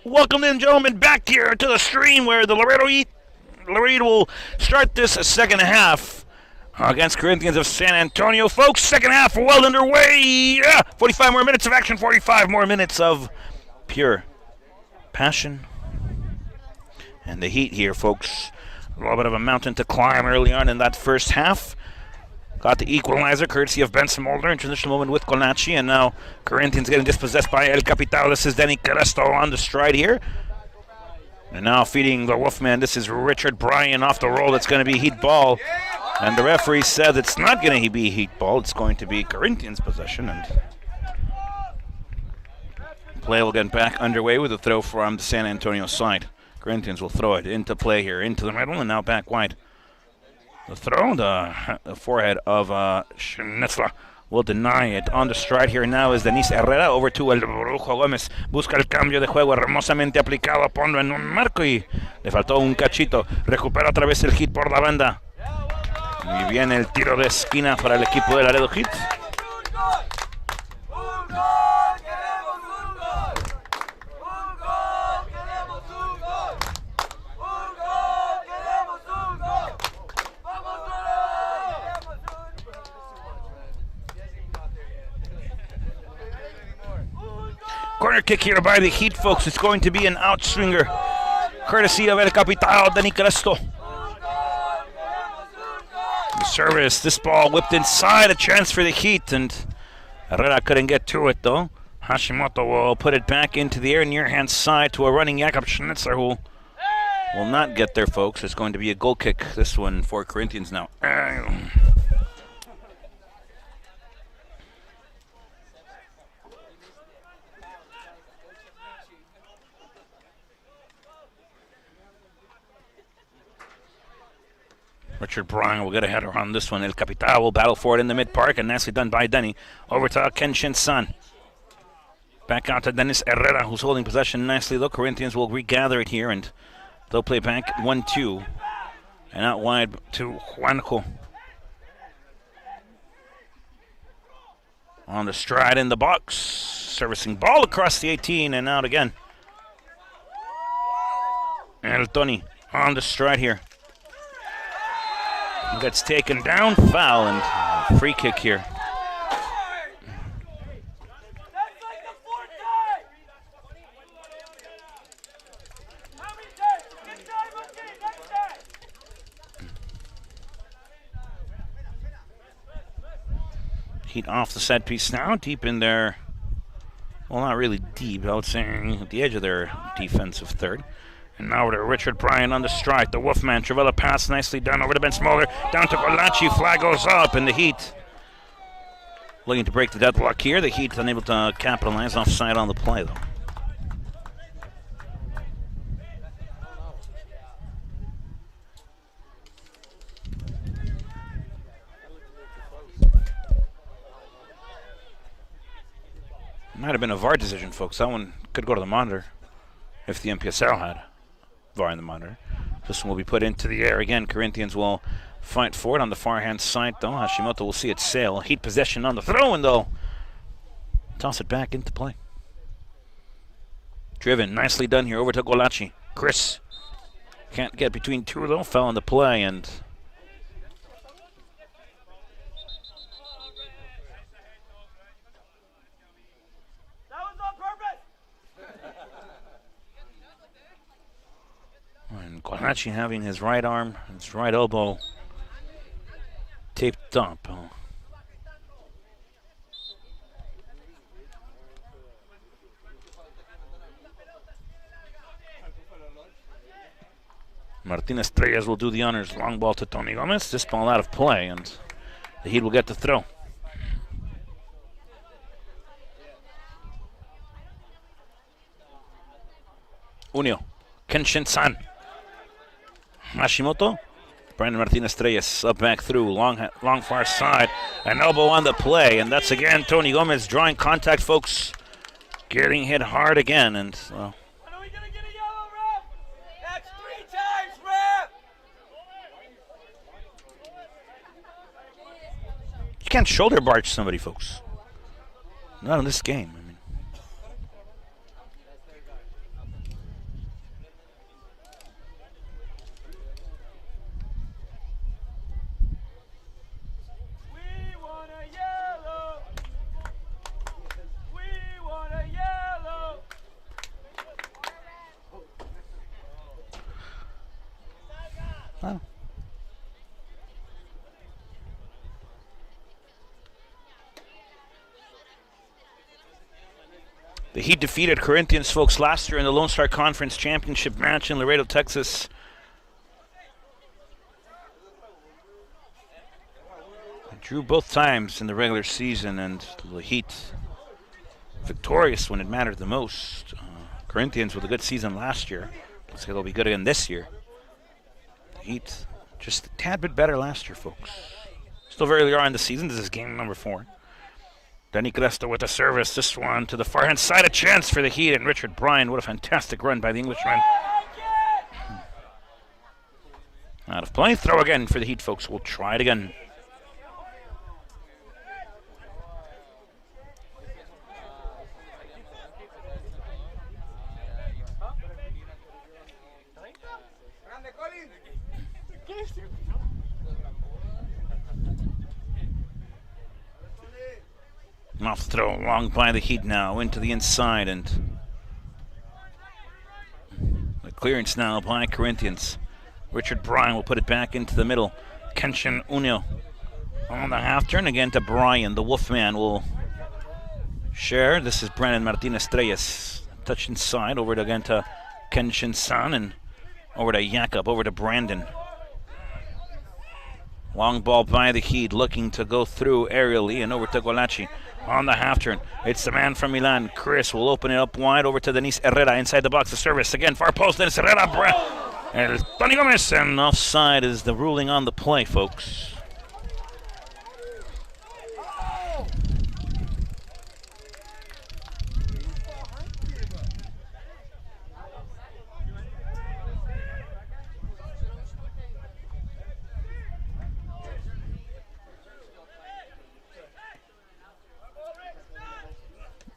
Welcome in, gentlemen, back here to the stream where the Laredo will start this second half against Corinthians of San Antonio. Folks, second half well underway. 45 more minutes of action, 45 more minutes of pure passion. And the Heat here, folks. A little bit of a mountain to climb early on in that first half. Got the equalizer courtesy of Benson Mulder in transitional moment with Colaci, and now Corinthians getting dispossessed by El Capital. This is Denny Cresto on the stride here. And now feeding the Wolfman. This is Richard Bryan off the roll. It's going to be Heat ball. And the referee said it's not going to be Heat ball. It's going to be Corinthians possession. And play will get back underway with a throw from the San Antonio side. Corinthians will throw it into play here, into the middle, and now back wide. The throw, the forehead of Schnitzler will deny it. On the stride here now is Denis Herrera over to El Brujo Gómez. Busca el cambio de juego hermosamente aplicado. Ponlo en un marco y le faltó un cachito. Recupera otra vez el Heat por la banda. Y viene el tiro de esquina para el equipo de Laredo Heat. Corner kick here by the Heat, folks. It's going to be an outswinger, courtesy of El Capital, Denny Cresto. The service, this ball whipped inside, a chance for the Heat, and Herrera couldn't get to it, though. Hashimoto will put it back into the air near hand side to a running Jakob Schnitzler, who will not get there, folks. It's going to be a goal kick, this one for Corinthians now. Richard Bryan will get a header on this one. El Capital will battle for it in the mid-park, and nicely done by Denny. Over to Kenshin San. Back out to Denis Herrera, who's holding possession nicely. The Corinthians will regather it here, and they'll play back 1-2. And out wide to Juanjo. On the stride in the box. Servicing ball across the 18 and out again. El Tony on the stride here. Gets taken down, foul, and free kick here. Heat off the set piece now, deep in there. Well, not really deep, I would say at the edge of their defensive third. And now to Richard Bryan on the strike. The Wolfman, Travella pass nicely done over to Ben Smoller. Down to Colaci, flag goes up, and the Heat looking to break the deadlock here. The Heat unable to capitalize offside on the play, though. Might have been a VAR decision, folks. That one could go to the monitor if the NPSL had VAR in the monitor. This one will be put into the air again. Corinthians will fight for it on the far hand side, though. Hashimoto will see it sail. Heat possession on the throw, and they'll toss it back into play. Driven, nicely done here over to Colaci. Chris can't get between two, though. Fell into play, and Colaci having his right arm, his right elbow taped up. Martinez Treyes will do the honors. Long ball to Tony Gomez. This ball out of play, and the Heat will get the throw. Unio. Kenshin San. Hashimoto. Brandon Martinez Treyes up back through. Long far side. An elbow on the play, and that's again Tony Gomez drawing contact, folks. Getting hit hard again, and well. Are we gonna get a yellow, ref? That's 3 times, ref! You can't shoulder barge somebody, folks. Not in this game. I mean, Wow. The Heat defeated Corinthians, folks, last year in the Lone Star Conference Championship match in Laredo, Texas. They drew both times in the regular season, and the Heat victorious when it mattered the most. Corinthians with a good season last year. Looks like they'll be good again this year. The Heat just a tad bit better last year, folks. Still very early on in the season. This is game number 4. Danny Cresto with the service. This one to the far hand side. A chance for the Heat and Richard Bryan. What a fantastic run by the Englishman. Out of play. Throw again for the Heat, folks. We'll try it again. Off throw, long by the Heat now, into the inside, and the clearance now by Corinthians. Richard Bryan will put it back into the middle. Kenshin Unio on the half turn again to Bryan. The Wolfman will share. This is Brandon Martinez Treyes. Touch inside, over again to Kenshin San, and over to Jakob, over to Brandon. Long ball by the Heat, looking to go through aerially, and over to Golachi. On the half turn, it's the man from Milan. Chris will open it up wide over to Denise Herrera inside the box. The service again, far post. Denise Herrera, and Tony Gomez, and offside is the ruling on the play, folks.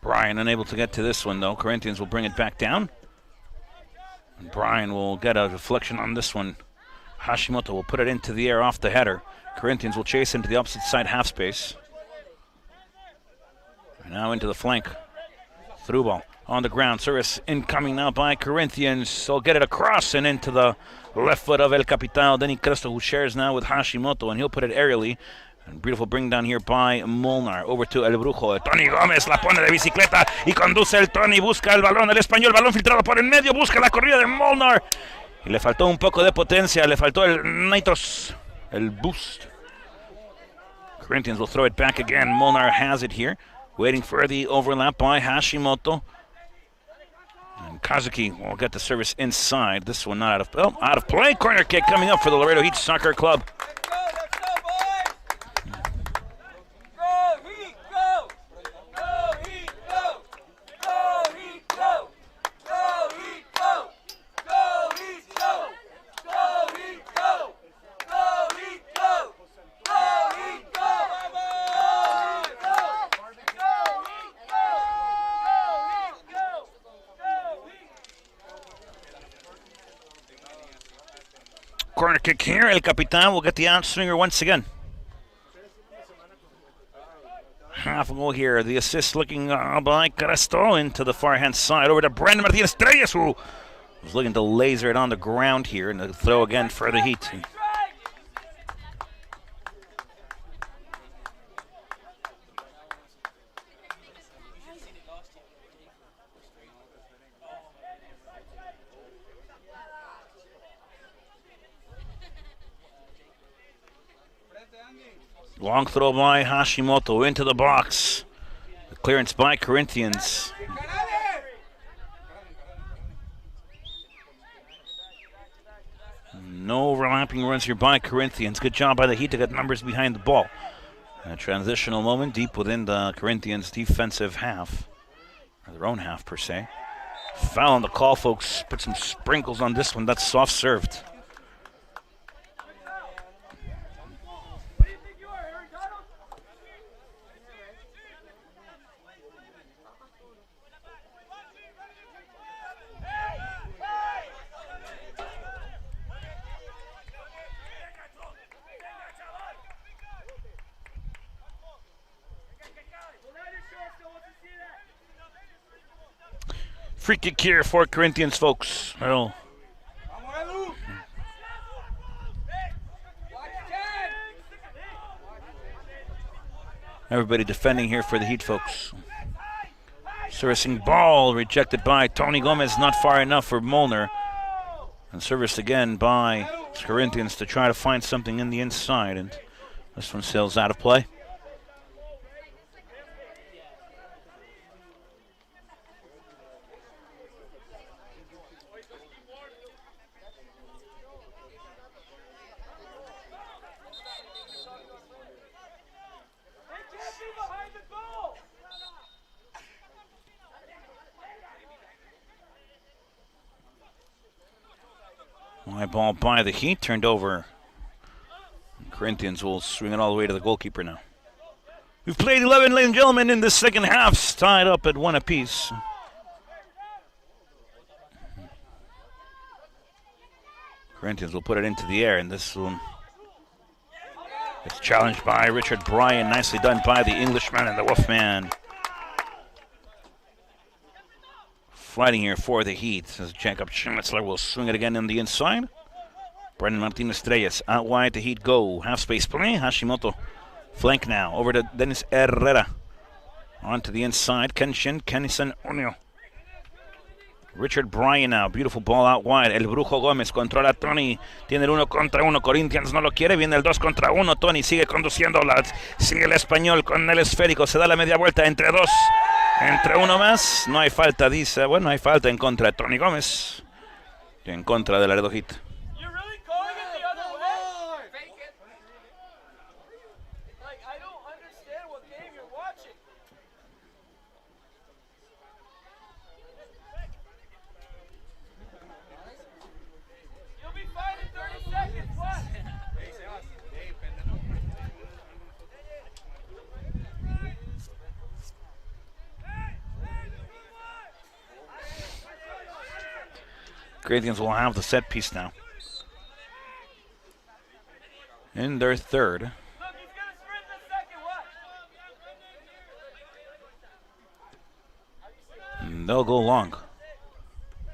Bryan unable to get to this one, though. Corinthians will bring it back down. And Bryan will get a deflection on this one. Hashimoto will put it into the air off the header. Corinthians will chase into the opposite side half space. And now into the flank. Through ball on the ground. Service incoming now by Corinthians. They'll get it across and into the left foot of El Capitão, Denny Cresto, who shares now with Hashimoto, and he'll put it aerially. And beautiful bring down here by Molnar. Over to El Brujo. Tony Gómez la pone de bicicleta y conduce el Tony. Busca el balón, el español. Balón filtrado por en medio. Busca la corrida de Molnar. Y le faltó un poco de potencia. Le faltó el nitros. El boost. Corinthians will throw it back again. Molnar has it here. Waiting for the overlap by Hashimoto. And Kazuki will get the service inside. This one not out of play. Corner kick coming up for the Laredo Heat Soccer Club. Corner kick here. El Capitan will get the outswinger once again. Half a goal here. The assist looking by Cresto into the far hand side. Over to Brandon Martinez Treyes, who was looking to laser it on the ground here. And the throw again for the Heat. Long throw by Hashimoto into the box. The clearance by Corinthians. No overlapping runs here by Corinthians. Good job by the Heat to get numbers behind the ball. A transitional moment deep within the Corinthians defensive half. Or their own half, per se. Foul on the call, folks. Put some sprinkles on this one. That's soft served. Free kick here for Corinthians, folks. Well, Everybody defending here for the Heat, folks. Servicing ball rejected by Tony Gomez, not far enough for Molnar. And serviced again by Corinthians to try to find something in the inside. And this one sails out of play. High ball by the Heat, turned over. Corinthians will swing it all the way to the goalkeeper now. We've played 11, ladies and gentlemen, in the second half, tied up at 1 apiece. Corinthians will put it into the air, and this one is challenged by Richard Bryan. Nicely done by the Englishman and the Wolfman. Fighting here for the Heat as Jacob Schmitzler will swing it again on the inside. Brendan Martinez-Treyes out wide, the Heat go. Half space play. Hashimoto flank now. Over to Dennis Herrera. Onto the inside. Kennison O'Neill. Richard Bryan now. Beautiful ball out wide. El Brujo Gómez controla Tony. Tiene el 1 contra 1. Corinthians no lo quiere. Viene el 2 contra 1. Tony sigue conduciendo. Sigue el español con el esférico. Se da la media vuelta entre 2. Entre uno más, no hay falta, dice. Bueno, hay falta en contra de Tony Gómez. En contra de Laredo Heat. Corinthians will have the set piece now. In their third. And they'll go long.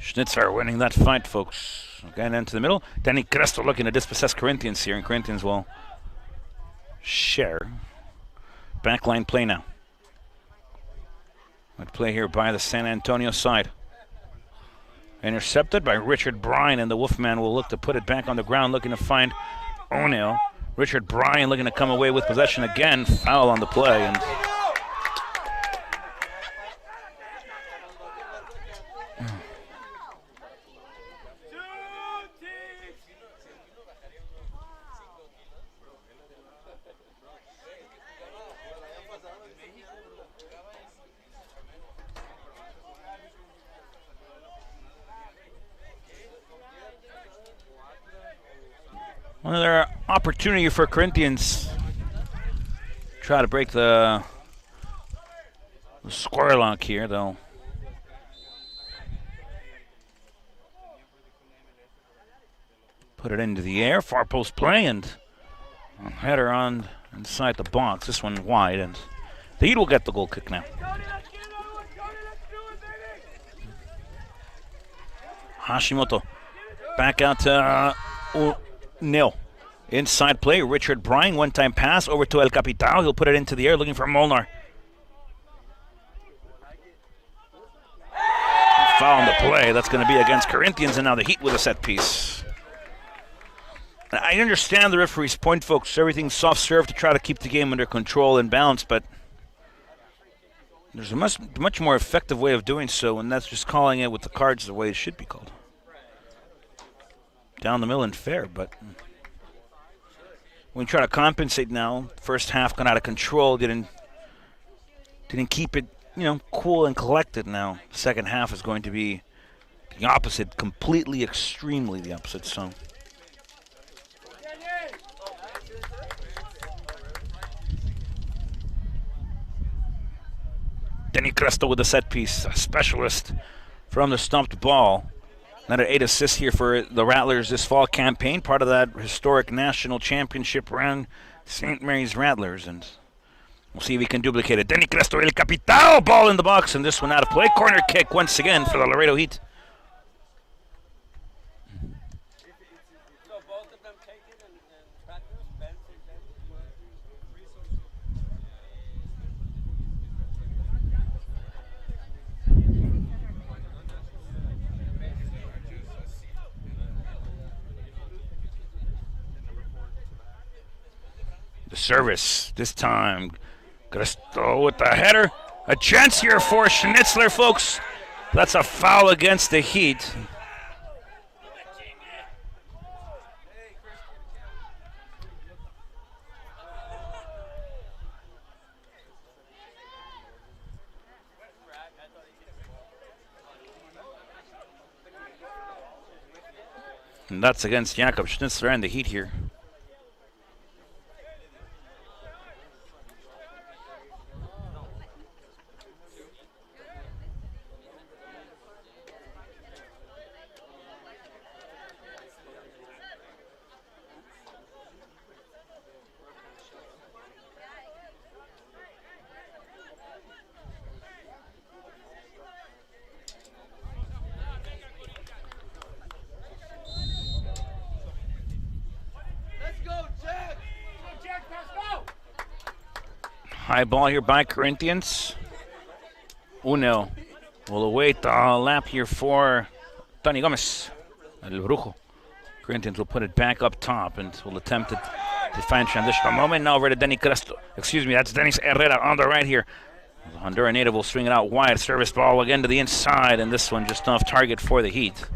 Schnitzer winning that fight, folks. Again into the middle. Danny Cresto looking to dispossess Corinthians here, and Corinthians will share. Backline play now. Good play here by the San Antonio side. Intercepted by Richard Bryan, and the Wolfman will look to put it back on the ground, looking to find O'Neill. Richard Bryan looking to come away with possession again. Foul on the play. And another opportunity for Corinthians. Try to break the square lock here, though. Put it into the air, far post play, and a header on inside the box. This one wide, and the Heat will get the goal kick now. Hashimoto back out to O'Neill. Inside play, Richard Bryan, one-time pass over to El Capital. He'll put it into the air, looking for Molnar. Foul on the play. That's going to be against Corinthians, and now the Heat with a set piece. I understand the referee's point, folks. Everything's soft serve to try to keep the game under control and balance, but there's a much more effective way of doing so, and that's just calling it with the cards the way it should be called. Down the middle and fair, but when you try to compensate now, first half got out of control, didn't keep it, cool and collected now. Second half is going to be the opposite, completely, extremely the opposite, so. Denny Cresto with the set piece, a specialist from the stumped ball. Another 8 assists here for the Rattlers this fall campaign, part of that historic national championship round, St. Mary's Rattlers, and we'll see if he can duplicate it. Denny Cresto, El Capital, ball in the box, and this one out of play. Corner kick once again for the Laredo Heat. The service this time. Cristo with the header. A chance here for Schnitzler, folks. That's a foul against the Heat. And that's against Jakob Schnitzler and the Heat here. High ball here by Corinthians. Uno will await a lap here for Tony Gomez. El Brujo. Corinthians will put it back up top and will attempt to find transitional moment. Now over to Denny Cristo. Excuse me, that's Dennis Herrera on the right here. The Honduran native will swing it out wide. Service ball again to the inside, and this one just off target for the Heat.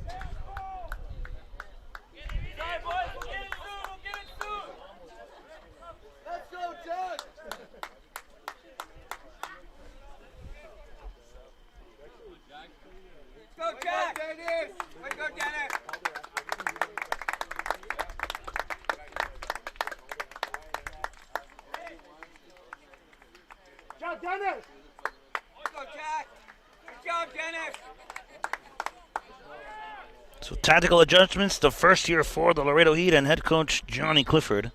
So tactical adjustments, the first year for the Laredo Heat and head coach Johnny Clifford.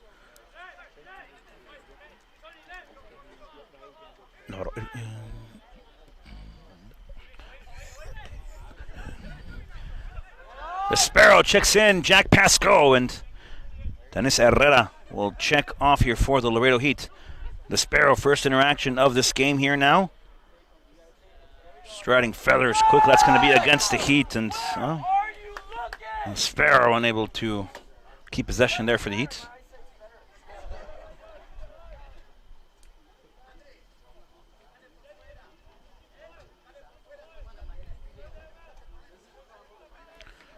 The Sparrow checks in, Jack Pasco, and Dennis Herrera will check off here for the Laredo Heat. The Sparrow, first interaction of this game here now. Striding feathers, quick, that's going to be against the Heat, and Sparrow unable to keep possession there for the Heat.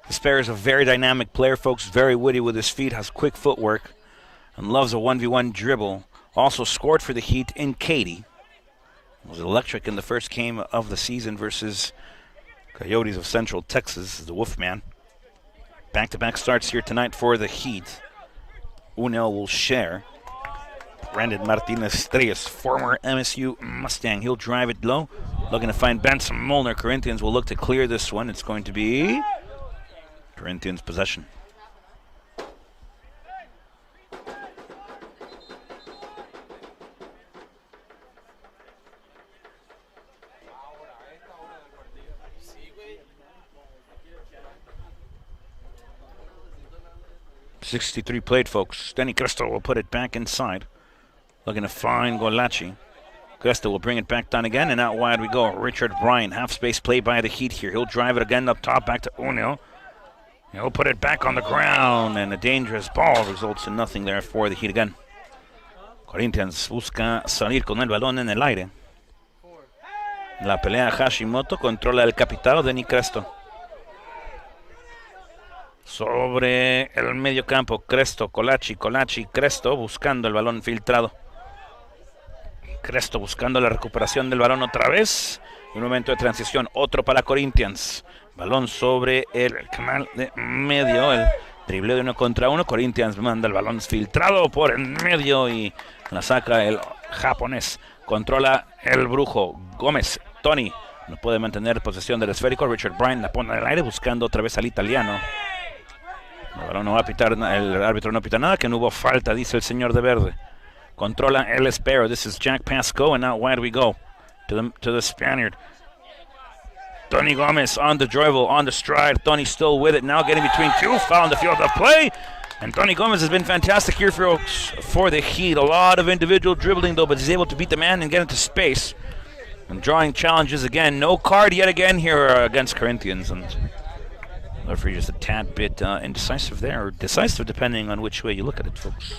The Sparrow is a very dynamic player, folks, very witty with his feet, has quick footwork, and loves a 1v1 dribble. Also scored for the Heat in Katy. Was electric in the first game of the season versus Coyotes of Central Texas, the Wolfman. Back-to-back starts here tonight for the Heat. Unel will share. Brandon Martinez-Estrellas, former MSU Mustang. He'll drive it low. Looking to find Benson Molnar. Corinthians will look to clear this one. It's going to be Corinthians' possession. .63 played, folks. Denny Cristo will put it back inside. Looking to find Golachi. Cristo will bring it back down again, and out wide we go. Richard Bryan, half space play by the Heat here. He'll drive it again up top, back to Unel. He'll put it back on the ground, and a dangerous ball results in nothing there for the Heat again. Corinthians busca salir con el balón en el aire. La pelea Hashimoto, controla el capitán Denny Cristo. Sobre el medio campo, Cristo, Colachi, Cristo buscando el balón filtrado. Cristo buscando la recuperación del balón otra vez. Un momento de transición, otro para Corinthians. Balón sobre el canal de medio, el dribleo de 1 contra 1. Corinthians manda el balón filtrado por el medio y la saca el japonés. Controla el Brujo. Gómez, Tony, no puede mantener posesión del esférico. Richard Bryan la pone en el aire buscando otra vez al italiano. El balón no va a pitar, el árbitro no pita nada, que no hubo falta, dice el señor de verde. Controla el Sparrow. This is Jack Pasco, and out wide we go to the Spaniard. Tony Gomez on the dribble, on the stride. Tony still with it, now getting between two. Foul on the field of play. And Tony Gomez has been fantastic here for the Heat. A lot of individual dribbling, though, but he's able to beat the man and get into space. And drawing challenges again. No card yet again here against Corinthians. And the referee just a tad bit indecisive there, or decisive depending on which way you look at it, folks.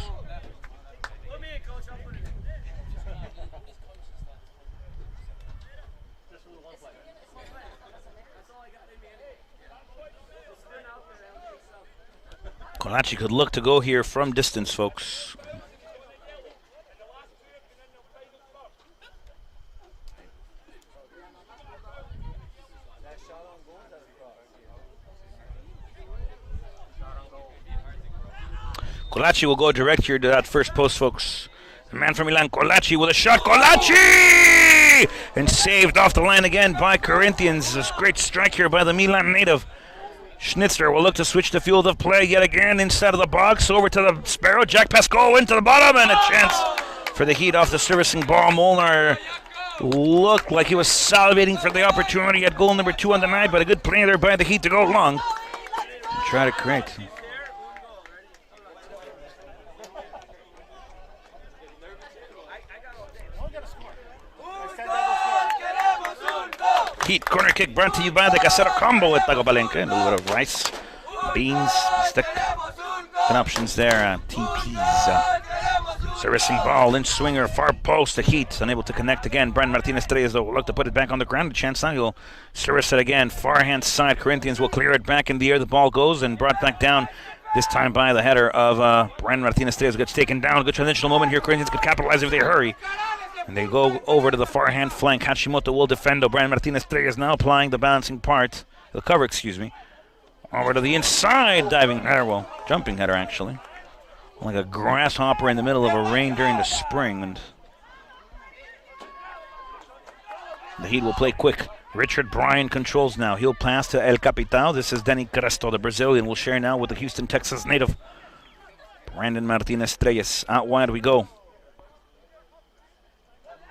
Colaci could look to go here from distance, folks. Colaci will go direct here to that first post, folks. The man from Milan, Colaci, with a shot. Colaci! And saved off the line again by Corinthians. This great strike here by the Milan native. Schnitzler will look to switch the field of play yet again inside of the box. Over to the Sparrow. Jack Pascal into the bottom, and a chance for the Heat off the servicing ball. Molnar looked like he was salivating for the opportunity at goal number 2 on the night, but a good play there by the Heat to go long and try to create. Heat corner kick brought to you by the Casero Combo at Taco Palenque. A little bit of rice, beans, stick, and options there. TPs. Servicing ball, Lynch swinger, far post. The Heat unable to connect again. Brandon Martinez-Treyes though will look to put it back on the ground. A chance now he'll service it again. Far hand side. Corinthians will clear it back in the air. The ball goes and brought back down. This time by the header of Brandon Martinez-Treyes. Gets taken down. Good transitional moment here. Corinthians could capitalize if they hurry. And they go over to the far hand flank. Hashimoto will defend. Brandon Martinez-Treyes now applying the balancing part. The cover, excuse me. Over to the inside. Diving header. Well, jumping header actually. Like a grasshopper in the middle of a rain during the spring. And the Heat will play quick. Richard Bryan controls now. He'll pass to El Capitão. This is Denny Cresto, the Brazilian. Will share now with the Houston, Texas native. Brandon Martinez-Treyes. Out wide we go.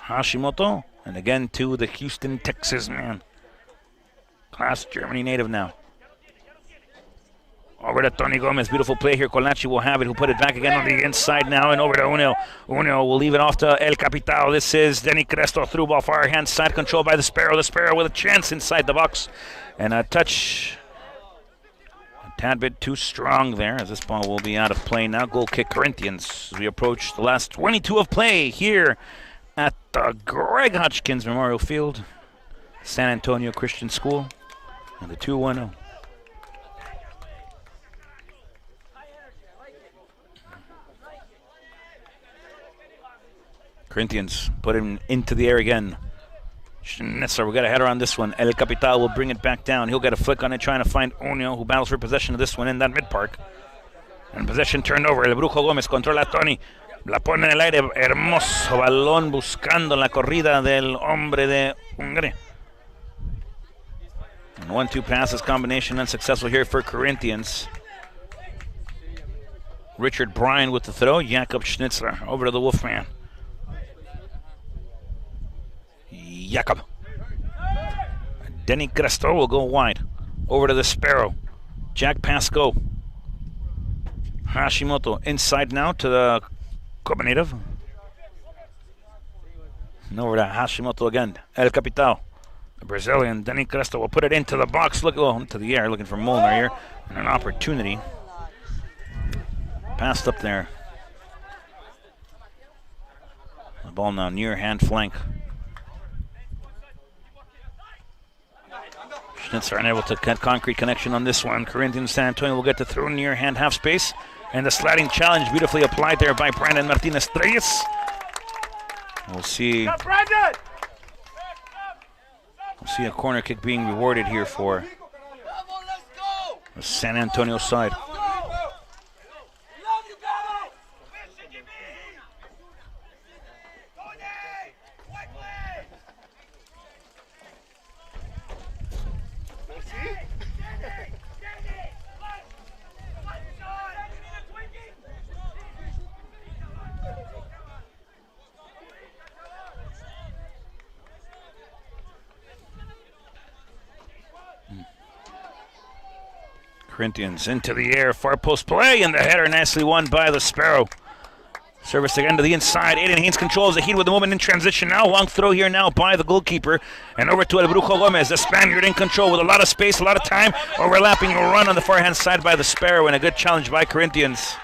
Hashimoto, and again to the Houston, Texas man. Class Germany native now. Over to Tony Gomez. Beautiful play here. Colaci will have it. He'll put it back again on the inside now and over to Unio. Unio will leave it off to El Capitão. This is Denny Cresto. Through ball far hand side control by the Sparrow. The Sparrow with a chance inside the box. And a touch. A tad bit too strong there as this ball will be out of play now. Goal kick Corinthians as we approach the last 22 of play here at the Greg Hutchins Memorial Field, San Antonio Christian School, and the 2-1-0. Corinthians put him into the air again. Schnitzler will get a header on this one. El Capitão will bring it back down. He'll get a flick on it, trying to find Unio, who battles for possession of this one in that mid-park. And possession turned over. El Brujo Gómez controla a Tony. La pone en el aire, hermoso balón buscando la corrida del hombre de Hungría. And 1-2 passes combination unsuccessful here for Corinthians. Richard Bryan with the throw. Jakob Schnitzler over to the Wolfman. Jakob. Denny Cresto will go wide. Over to the Sparrow. Jack Pascoe. Hashimoto inside now to the Cuba native. And over to Hashimoto again. El Capitão. The Brazilian, Denny Cresto, will put it into the box. Look, into the air, looking for Molnar here. And an opportunity. Passed up there. The ball now near hand flank. Schnitzer unable to get concrete connection on this one. Corinthians San Antonio will get the throw near hand half space. And the sliding challenge beautifully applied there by Brandon Martinez-Treyes. We'll see a corner kick being rewarded here for the San Antonio side. Corinthians into the air, far post play, and the header nicely won by the Sparrow. Service again to the inside. Aiden Haynes controls the Heat with the moment in transition now. Long throw here now by the goalkeeper. And over to El Brujo Gómez, the Spaniard in control with a lot of space, a lot of time. Overlapping a run on the far hand side by the Sparrow, and a good challenge by Corinthians.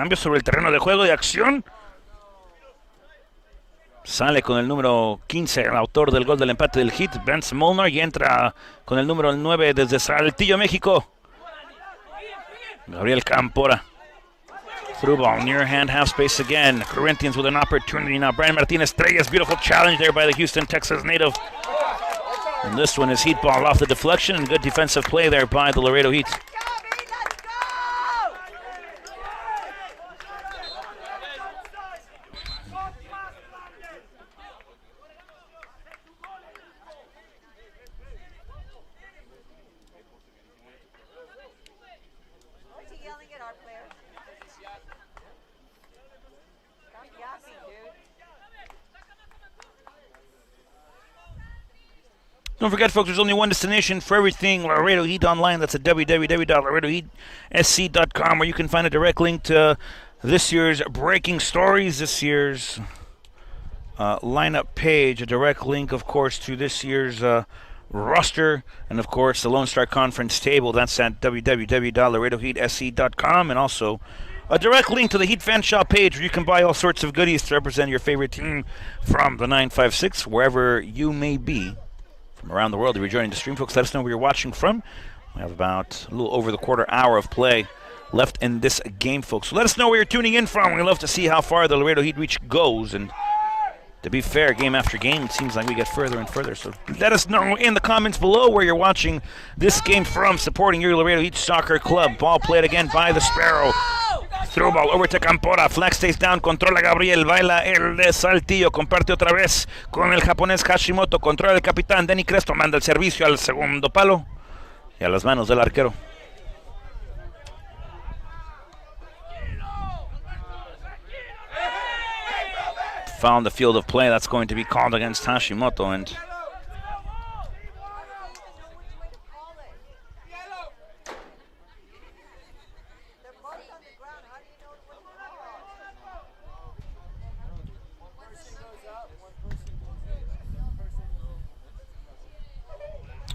Cambio sobre el terreno de juego de acción. Sale con el número 15, el autor del gol del empate del Heat, Vance Molnar, y entra con el número 9 desde Saltillo, México, Gabriel Campora. Through ball, near hand, half space again. Corinthians with an opportunity now. Brian Martinez Estrellas, beautiful challenge there by the Houston, Texas native. And this one is Heat ball off the deflection, and good defensive play there by the Laredo Heat. Don't forget, folks, there's only one destination for everything Laredo Heat online. That's at www.laredoheatsc.com, where you can find a direct link to this year's breaking stories, this year's lineup page, a direct link, of course, to this year's roster, and, of course, the Lone Star Conference table. That's at www.laredoheatsc.com, and also a direct link to the Heat Fan Shop page, where you can buy all sorts of goodies to represent your favorite team from the 956, wherever you may be. From around the world, if you're joining the stream, folks, let us know where you're watching from. We have about a little over the quarter hour of play left in this game, folks. So let us know where you're tuning in from. We love to see how far the Laredo Heat reach goes. And to be fair, game after game, it seems like we get further and further. So let us know in the comments below where you're watching this game from, supporting your Laredo Heat Soccer Club. Ball played again by the Sparrow. Throw ball over to Campora. Flag stays down. Controla Gabriel. Baila el de Saltillo. Comparte otra vez con el japonés Hashimoto. Controla el capitán. Denny Cresto manda el servicio al segundo palo. Y a las manos del arquero. Found the field of play. That's going to be called against Hashimoto. And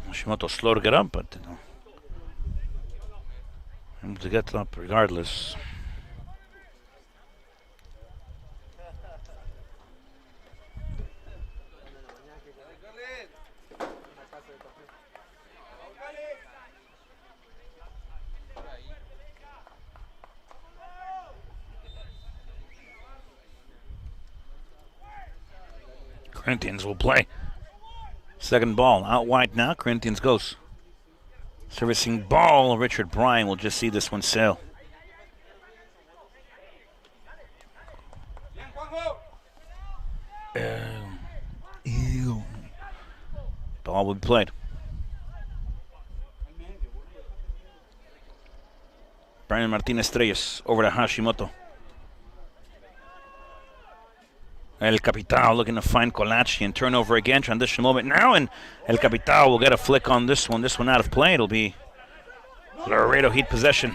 Hashimoto slowed to get up, but able to get up regardless. Corinthians will play. Second ball, out wide now. Corinthians goes. Servicing ball, Richard Bryan will just see this one sail. Ball will be played. Brian Martinez Estrellas over to Hashimoto. El Capital looking to find Colachi and turnover again. Transition moment now, and El Capital will get a flick on this one. This one out of play. It'll be Laredo Heat possession.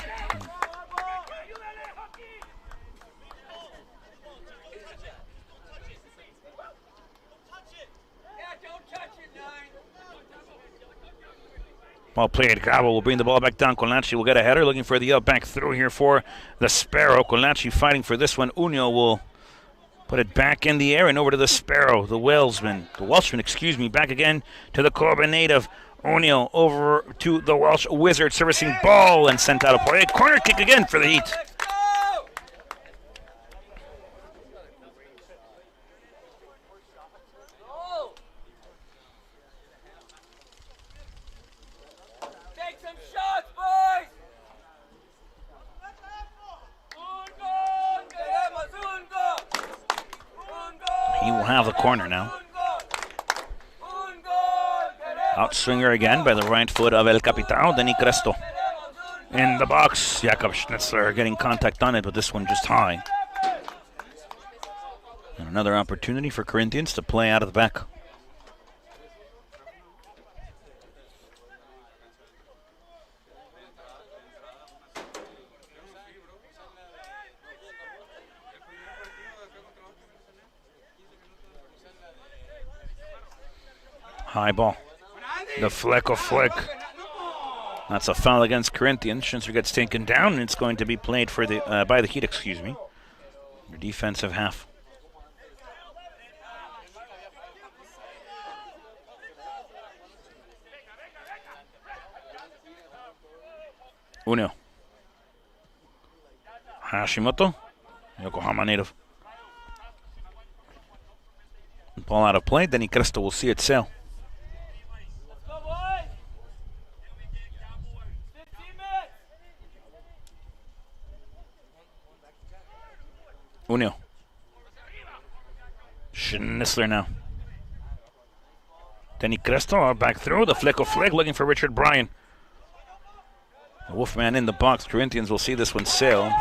Ball played. Gabo will bring the ball back down. Colachi will get a header, looking for the up back through here for the Sparrow. Colachi fighting for this one. Unio will put it back in the air and over to the Sparrow, the Welshman, back again to the Corbin native. O'Neill over to the Welsh Wizard, servicing ball and sent out of play. Corner kick again for the Heat. Take some shots, boys! He will have the corner now. Outswinger again by the right foot of El Capital, Denny Cresto. In the box, Jakob Schnitzler getting contact on it, but this one just high. And another opportunity for Corinthians to play out of the back. High ball. The flick of flick. That's a foul against Corinthians. Schinzer gets taken down, and it's going to be played for the by the Heat, excuse me. Your defensive half. Uno. Hashimoto, Yokohama native. Ball out of play. Denny Cristo will see it sail. Let's go, boys. 15 minutes. Uno. Schnitzler now. Denny Cristo back through. The flick of flag looking for Richard Bryan. The Wolfman in the box. Corinthians will see this one sail.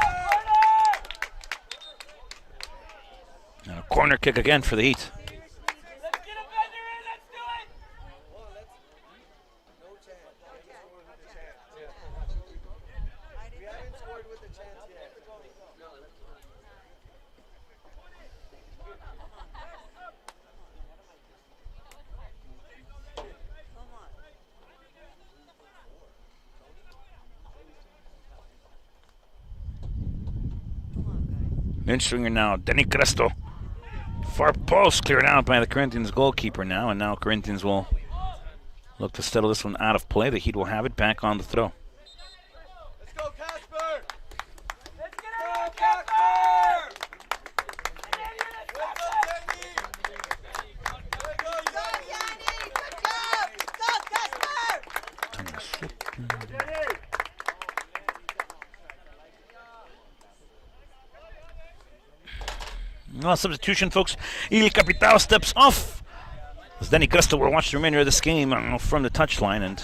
And a corner kick again for the Heat. Let's get a bender in. Let's do it. We haven't scored with a chance yet. In-swinger now, Denny Cristo. Far post cleared out by the Corinthians goalkeeper now, and now Corinthians will look to settle this one out of play. The Heat will have it back on the throw. Let's go, Casper! Let's get it on, Casper. Let's go, Jenny! Let's go, Jenny! Good job! Go, Casper! No substitution, folks. Il Capitao steps off. As Denny Cristo will watch the remainder of this game from the touchline, and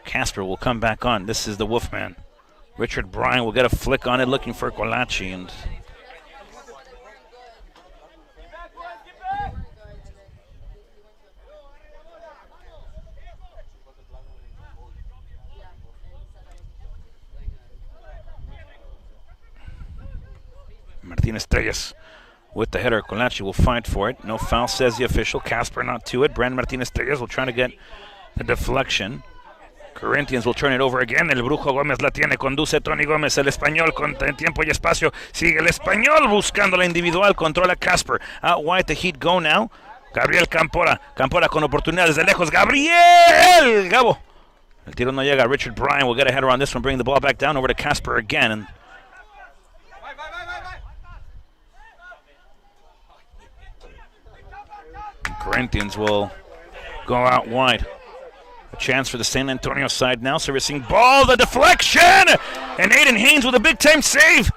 Casper will come back on. This is the Wolfman. Richard Bryan will get a flick on it, looking for Colaci, and Get back, boys. Get back. Martinez Treyes with the header. Colaci will fight for it. No foul, says the official. Casper not to it. Brandon Martinez Treyes will try to get the deflection. Corinthians will turn it over again. El Brujo Gómez la tiene. Conduce Tony Gómez. El español con tiempo y espacio. Sigue el español buscando la individual. Controla Casper. Out wide, the Heat go now. Gabriel Campora. Campora con oportunidad desde lejos. Gabriel Gabo. El tiro no llega. Richard Bryan will get a header on this one. Bring the ball back down over to Casper again. And Corinthians will go out wide. A chance for the San Antonio side now. Servicing ball, the deflection! And Aiden Haynes with a big-time save.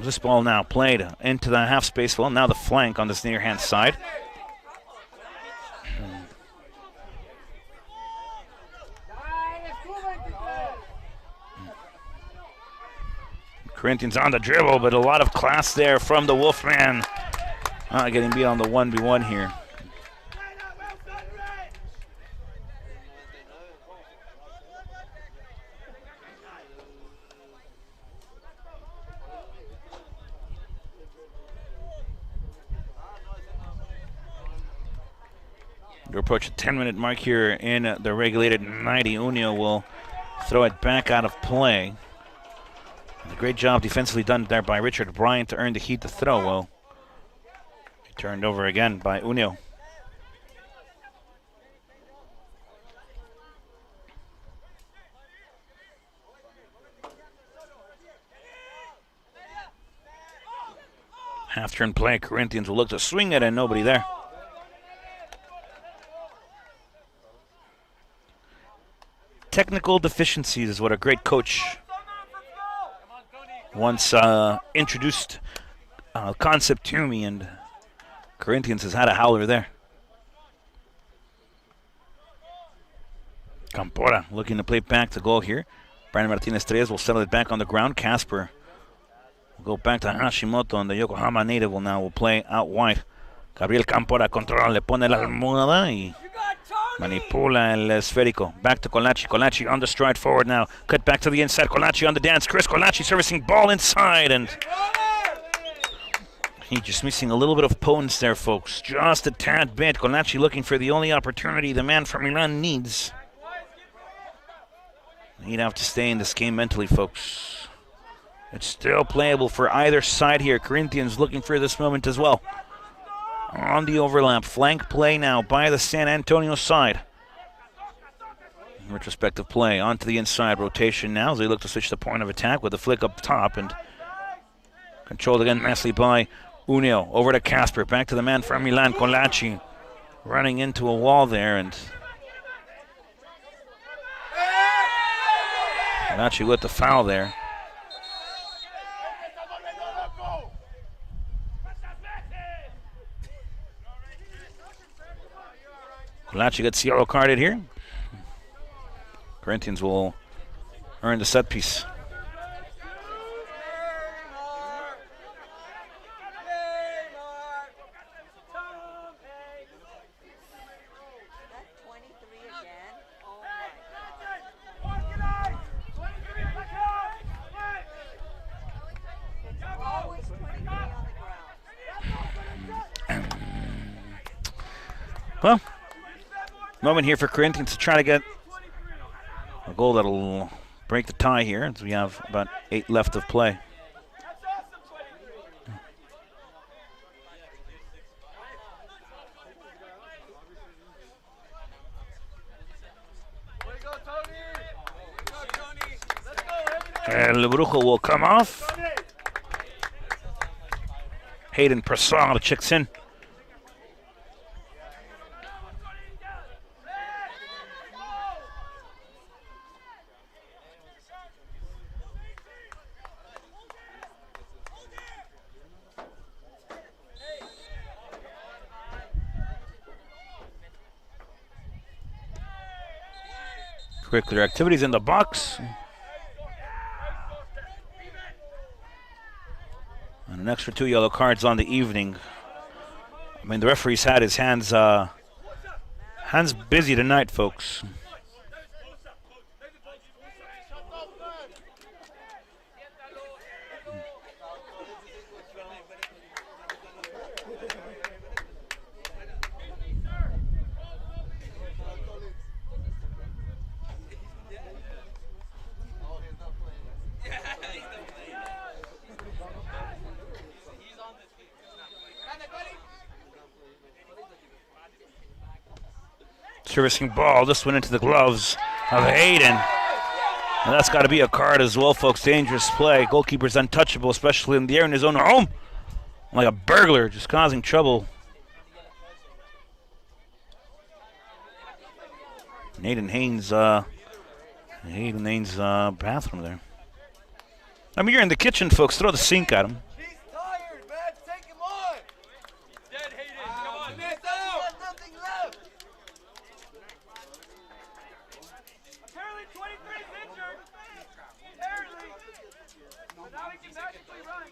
This ball now played into the half space. Well, now the flank on this near-hand side. Corinthians on the dribble, but a lot of class there from the Wolfman. Getting beat on the 1v1 here. We approach a 10-minute mark here in the regulated 90. Unio will throw it back out of play. A great job defensively done there by Richard Bryan to earn the Heat to throw. Well, turned over again by Unio. Half-turn play. Corinthians will look to swing it, and nobody there. Technical deficiencies is what a great coach once introduced concept to me, and Corinthians has had a howler there. Campora looking to play back to goal here. Brandon Martinez Treyes will settle it back on the ground. Casper will go back to Hashimoto, and the Yokohama native will play out wide. Gabriel Campora controla, le pone la almohada y manipula el esférico. Back to Colaci. Colaci on the stride forward now. Cut back to the inside. Colaci on the dance. Chris Colaci servicing ball inside, and He's just missing a little bit of potence there, folks. Just a tad bit. Colaci looking for the only opportunity the man from Milan needs. He'd have to stay in this game mentally, folks. It's still playable for either side here. Corinthians looking for this moment as well. On the overlap, flank play now by the San Antonio side. Retrospective play onto the inside rotation now as they look to switch the point of attack with a flick up top and controlled again nicely by Unio. Over to Casper, back to the man from Milan, Colaci, running into a wall there, and Colaci with the foul there. Colaci gets yellow carded here. Corinthians will earn the set piece. Well, moment here for Corinthians to try to get a goal that'll break the tie here, as we have about 8 left of play. El Brujo will come off. Hayden Prasad checks in. Curricular activities in the box. And an extra 2 yellow cards on the evening. I mean, the referee's had his hands busy tonight, folks. Servicing ball, this went into the gloves of Hayden. And that's got to be a card as well, folks. Dangerous play. Goalkeeper's untouchable, especially in the air in his own home. Like a burglar, just causing trouble. Hayden Haynes' bathroom there. I mean, you're in the kitchen, folks. Throw the sink at him. He's tired, man. Take him on. Dead Hayden. Come on, man. There's nothing left. Apparently 23 is injured. Apparently. But now he can magically run.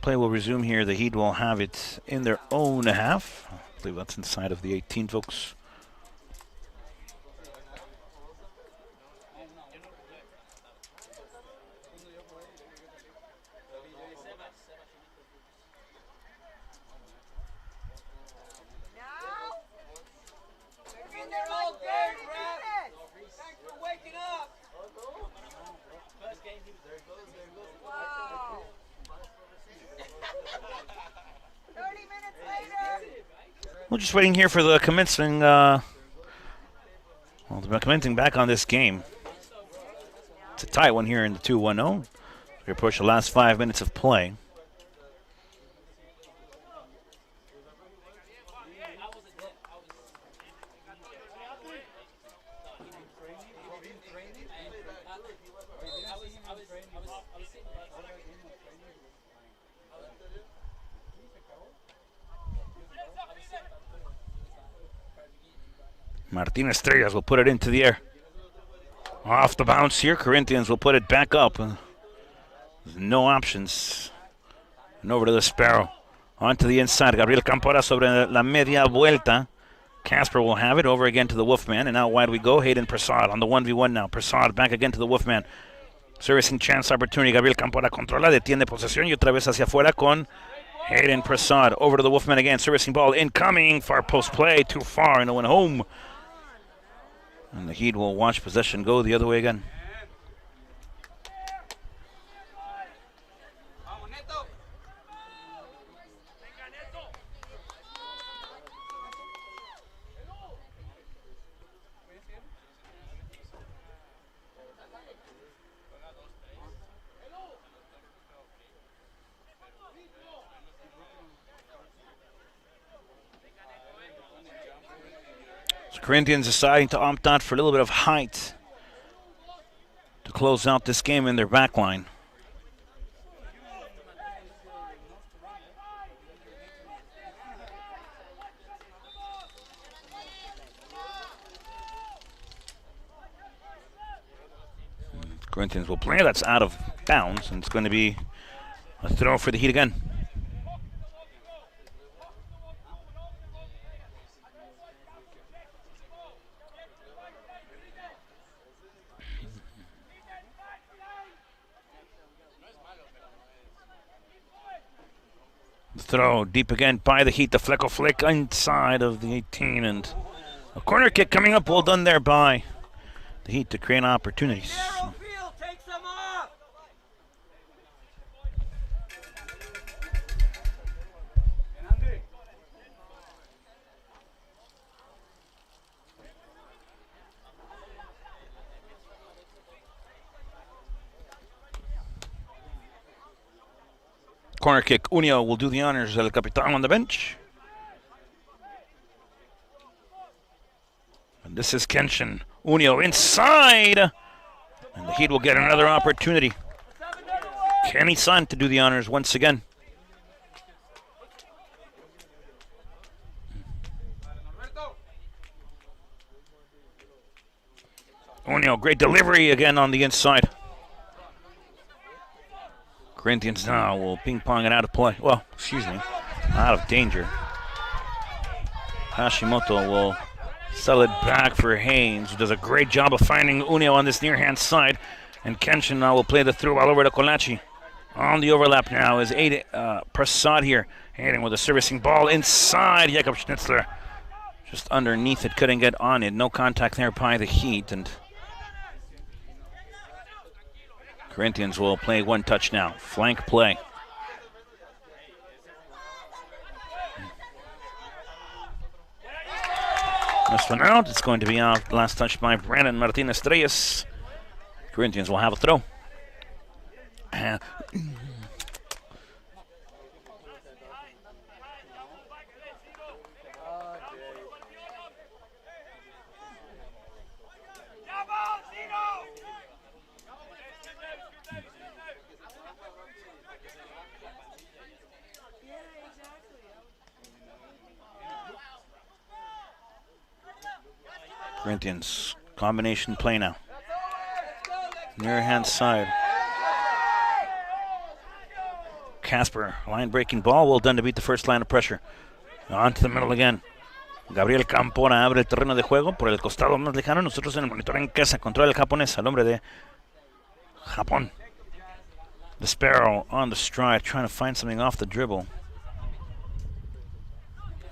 Play will resume here. The Heat will have it in their own half. I believe that's inside of the 18, folks. We're just waiting here for the commencing, the commencing back on this game. It's a tight one here in the 2-1-0. We approach the last 5 minutes of play. Martin Estrellas will put it into the air. Off the bounce here, Corinthians will put it back up. There's no options. And over to the Sparrow. Onto the inside. Gabriel Campora sobre la media vuelta. Casper will have it over again to the Wolfman. And out wide we go. Hayden Prasad on the 1v1 now. Prasad back again to the Wolfman. Servicing chance opportunity. Gabriel Campora controla, detiene posesión y otra vez hacia afuera con Hayden Prasad. Over to the Wolfman again. Servicing ball incoming. Far post play. Too far and it went home. And the Heat will watch possession go the other way again. Corinthians deciding to opt out for a little bit of height to close out this game in their back line. Corinthians will play. That's out of bounds, and it's going to be a throw for the Heat again. Throw deep again by the Heat. The Flecko flick inside of the 18, and a corner kick coming up. Well done there by the Heat to create opportunities. Narrow field, take some off. Corner kick. Unio will do the honors. El Capitan on the bench. And this is Kenshin. Unio inside. And the Heat will get another opportunity. Kenny Son to do the honors once again. Unio, great delivery again on the inside. Corinthians now will ping-pong it out of play. Well, excuse me, out of danger. Hashimoto will sell it back for Haynes, who does a great job of finding Unio on this near-hand side. And Kenshin now will play the through all over to Colaci. On the overlap now is Prasad here. Hayden with a servicing ball inside. Jakob Schnitzler just underneath it, couldn't get on it. No contact there by the Heat. And Corinthians will play one touch now. Flank play. This one out. It's going to be out. Last touch by Brandon Martinez Reyes. Corinthians will have a throw. Corinthians combination play now. Near hand side. Casper, line breaking ball, well done to beat the first line of pressure. On to the middle again. Gabriel Campora abre el terreno de juego por el costado más lejano. Nosotros en el monitor en casa, controla el japonés, al hombre de Japón. The Sparrow on the stride, trying to find something off the dribble.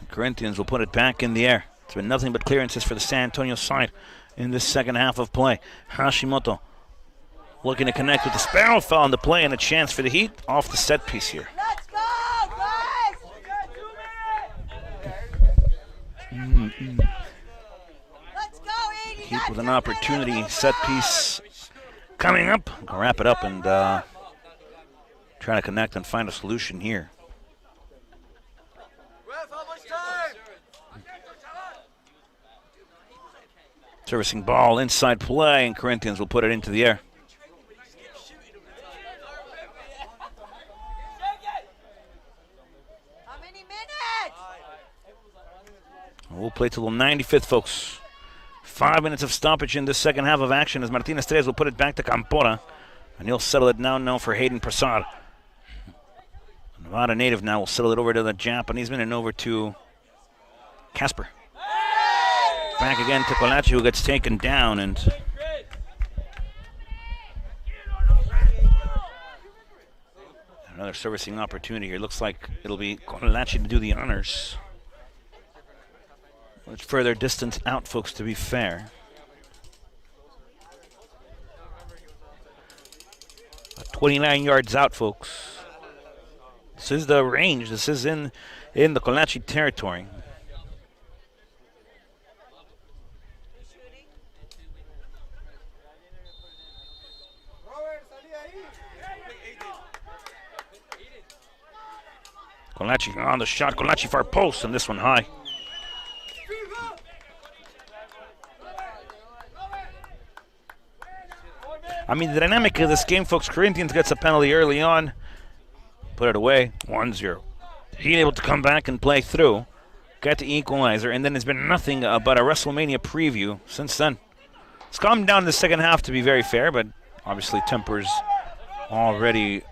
Corinthians will put it back in the air. It's been nothing but clearances for the San Antonio side in this second half of play. Hashimoto looking to connect with the Sparrow, foul on the play, and a chance for the Heat off the set piece here. Let's go, guys! Let's go, Edie! Heat with an opportunity, set piece coming up. I'll wrap it up and try to connect and find a solution here. Ref, how much time? Servicing ball, inside play, and Corinthians will put it into the air. How many minutes? We'll play till the 95th, folks. 5 minutes of stoppage in this second half of action as Martinez Reyes will put it back to Campora, and he'll settle it now for Hayden Prasad. Nevada native now will settle it over to the Japanese man and over to Casper. Back again to Colaci, who gets taken down, and Another servicing opportunity here. Looks like it'll be Conlachi to do the honors. Much further distance out, folks, to be fair. 29 yards out, folks. This is the range. This is in the Conlachi territory. Conlachi on the shot. Conlachi far post, and this one high. I mean, the dynamic of this game, folks, Corinthians gets a penalty early on. Put it away, 1-0. Heat able to come back and play through. Get the equalizer, and then there's been nothing but a WrestleMania preview since then. It's calmed down in the second half, to be very fair, but obviously tempers already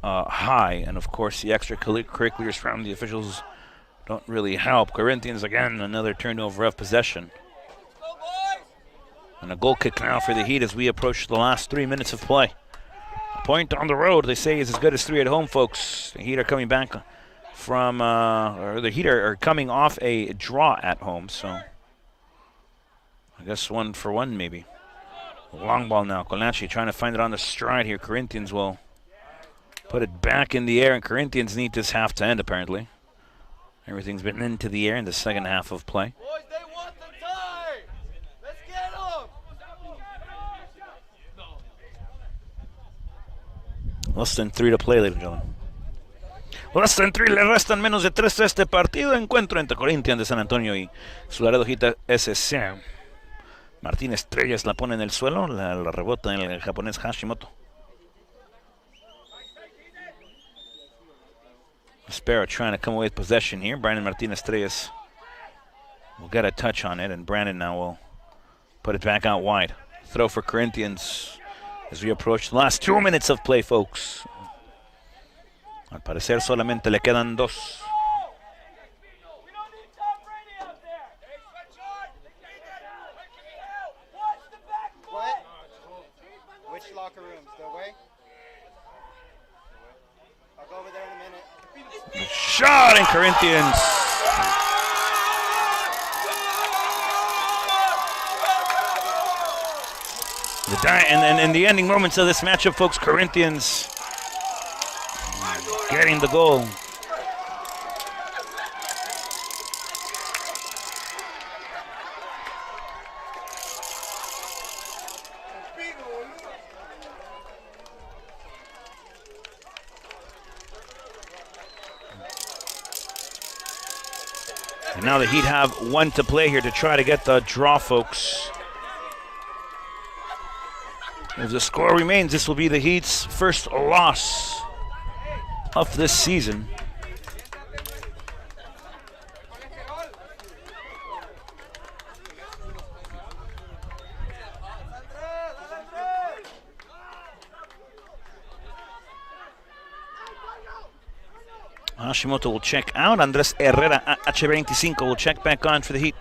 high. And, of course, the extracurriculars from the officials don't really help. Corinthians, again, another turnover of possession. And a goal kick now for the Heat as we approach the last 3 minutes of play. A point on the road, they say, is as good as 3 at home, folks. The Heat are coming back from, or the Heat are coming off a draw at home, so I guess 1 for 1 maybe. Long ball now. Conlachi trying to find it on the stride here. Corinthians will put it back in the air, and Corinthians need this half to end, apparently. Everything's been into the air in the second half of play. Boys, they want the tie. Let's get them. Less than 3 to play, ladies and gentlemen. Less than 3, le restan menos de 3 a este partido. Encuentro entre Corinthians de San Antonio y su Laredo Heat SC. Martín Estrellas la pone en el suelo, la rebota en el japonés Hashimoto. Sparrow trying to come away with possession here. Brandon Martin Estrellas will get a touch on it, and Brandon now will put it back out wide. Throw for Corinthians as we approach the last 2 minutes of play, folks. Al parecer solamente le quedan 2. What? Which locker rooms? The way? I'll go over there in a minute. Shot in Corinthians. And the ending moments of this matchup, folks, Corinthians getting the goal. And now the Heat have 1 to play here to try to get the draw, folks. If the score remains, this will be the Heat's first loss of this season. Hashimoto will check out. Andres Herrera, H25, will check back on for the Heat.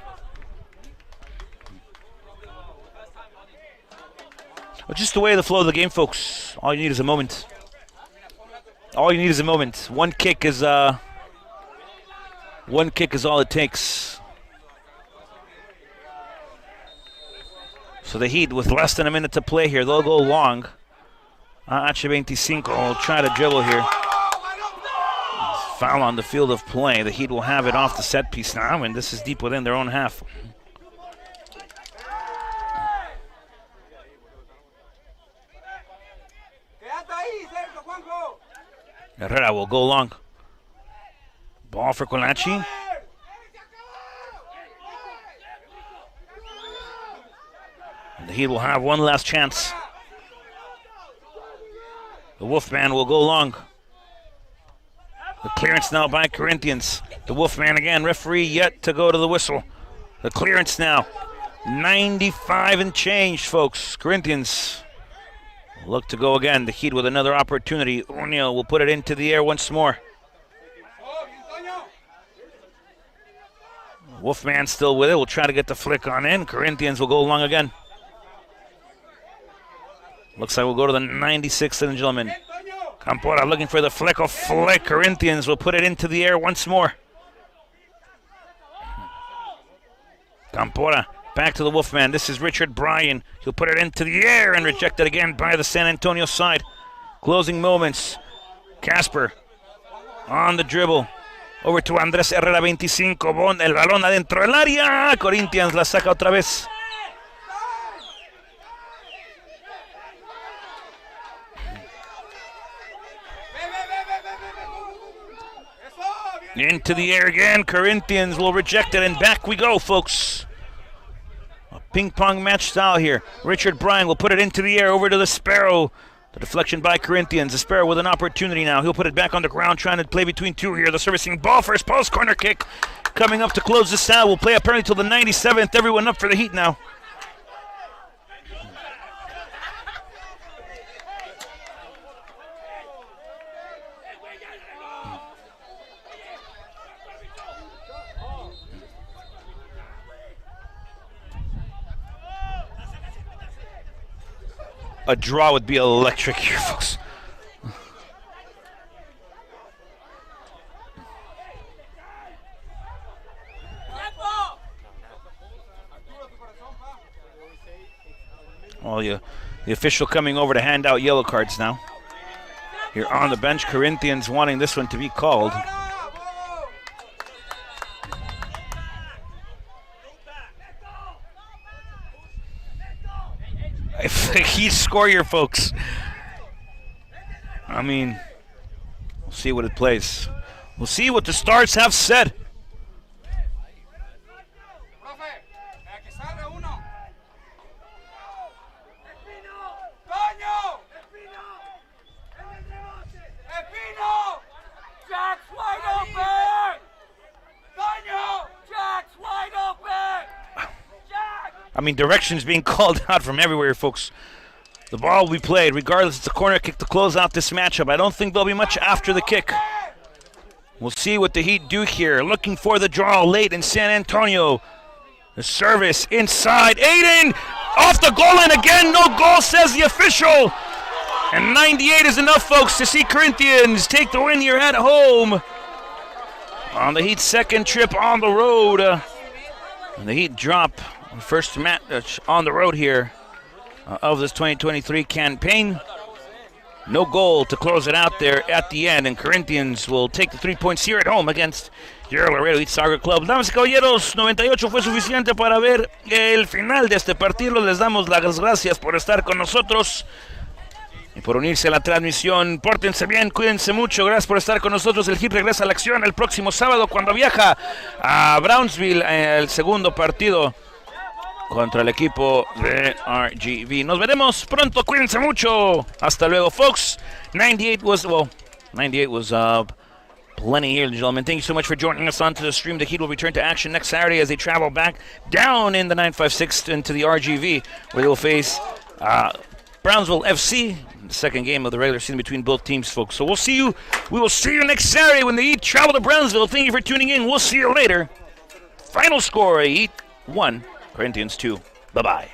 Well, just the way of the flow of the game, folks. All you need is a moment. All you need is a moment. One kick is all it takes. So the Heat, with less than a minute to play here, they'll go long. H25 will try to dribble here. Foul on the field of play. The Heat will have it off the set piece now, and this is deep within their own half. Herrera will go long. Ball for Conlachi. And the Heat will have one last chance. The Wolfman will go long. The clearance now by Corinthians. The Wolfman again, referee yet to go to the whistle. The clearance now. 95 and change, folks. Corinthians look to go again. The Heat with another opportunity. O'Neal will put it into the air once more. Wolfman still with it. Will try to get the flick on in. Corinthians will go long again. Looks like we'll go to the 96th, ladies and gentlemen. Campora looking for the flick of flick. Corinthians will put it into the air once more. Campora back to the Wolfman. This is Richard Bryan. He'll put it into the air and rejected again by the San Antonio side. Closing moments. Casper on the dribble. Over to Andrés Herrera, 25. El balón adentro del área. Corinthians la saca otra vez. Into the air again. Corinthians will reject it, and back we go, folks. A ping-pong match style here. Richard Bryan will put it into the air over to the Sparrow. The deflection by Corinthians. The Sparrow with an opportunity now. He'll put it back on the ground, trying to play between two here. The servicing ball, first post, corner kick. Coming up to close this out. We'll play apparently till the 97th. Everyone up for the Heat now. A draw would be electric here, folks. Well, the official coming over to hand out yellow cards now. Here on the bench, Corinthians wanting this one to be called. If the Heat score here, folks, I mean, we'll see what it plays. We'll see what the Stars have said. Jack's wide open! Jack's wide open! Jack! I mean, directions being called out from everywhere, folks. The ball will be played. Regardless, it's a corner kick to close out this matchup. I don't think there'll be much after the kick. We'll see what the Heat do here. Looking for the draw late in San Antonio. The service inside. Aiden! Off the goal line again. No goal, says the official. And 98 is enough, folks, to see Corinthians take the win here at home. On the Heat's second trip on the road. And the Heat drop first match on the road here of this 2023 campaign. No goal to close it out there at the end, and Corinthians will take the 3 points here at home against your Laredo Heat Soccer Club. Damas y caballeros, 98 fue suficiente para ver el final de este partido. Les damos las gracias por estar con nosotros y por unirse a la transmisión. Pórtense bien, cuídense mucho. Gracias por estar con nosotros. El Heat regresa a la acción el próximo sábado cuando viaja a Brownsville el segundo partido contra el equipo de RGV. Nos veremos pronto. Cuídense mucho. Hasta luego, folks. 98 was plenty here, gentlemen. Thank you so much for joining us onto the stream. The Heat will return to action next Saturday as they travel back down in the 956 into the RGV, where they will face Brownsville FC, the second game of the regular season between both teams, folks. So we will see you next Saturday when the Heat travel to Brownsville. Thank you for tuning in. We'll see you later. Final score, Heat 1, Corinthians 2. Bye-bye.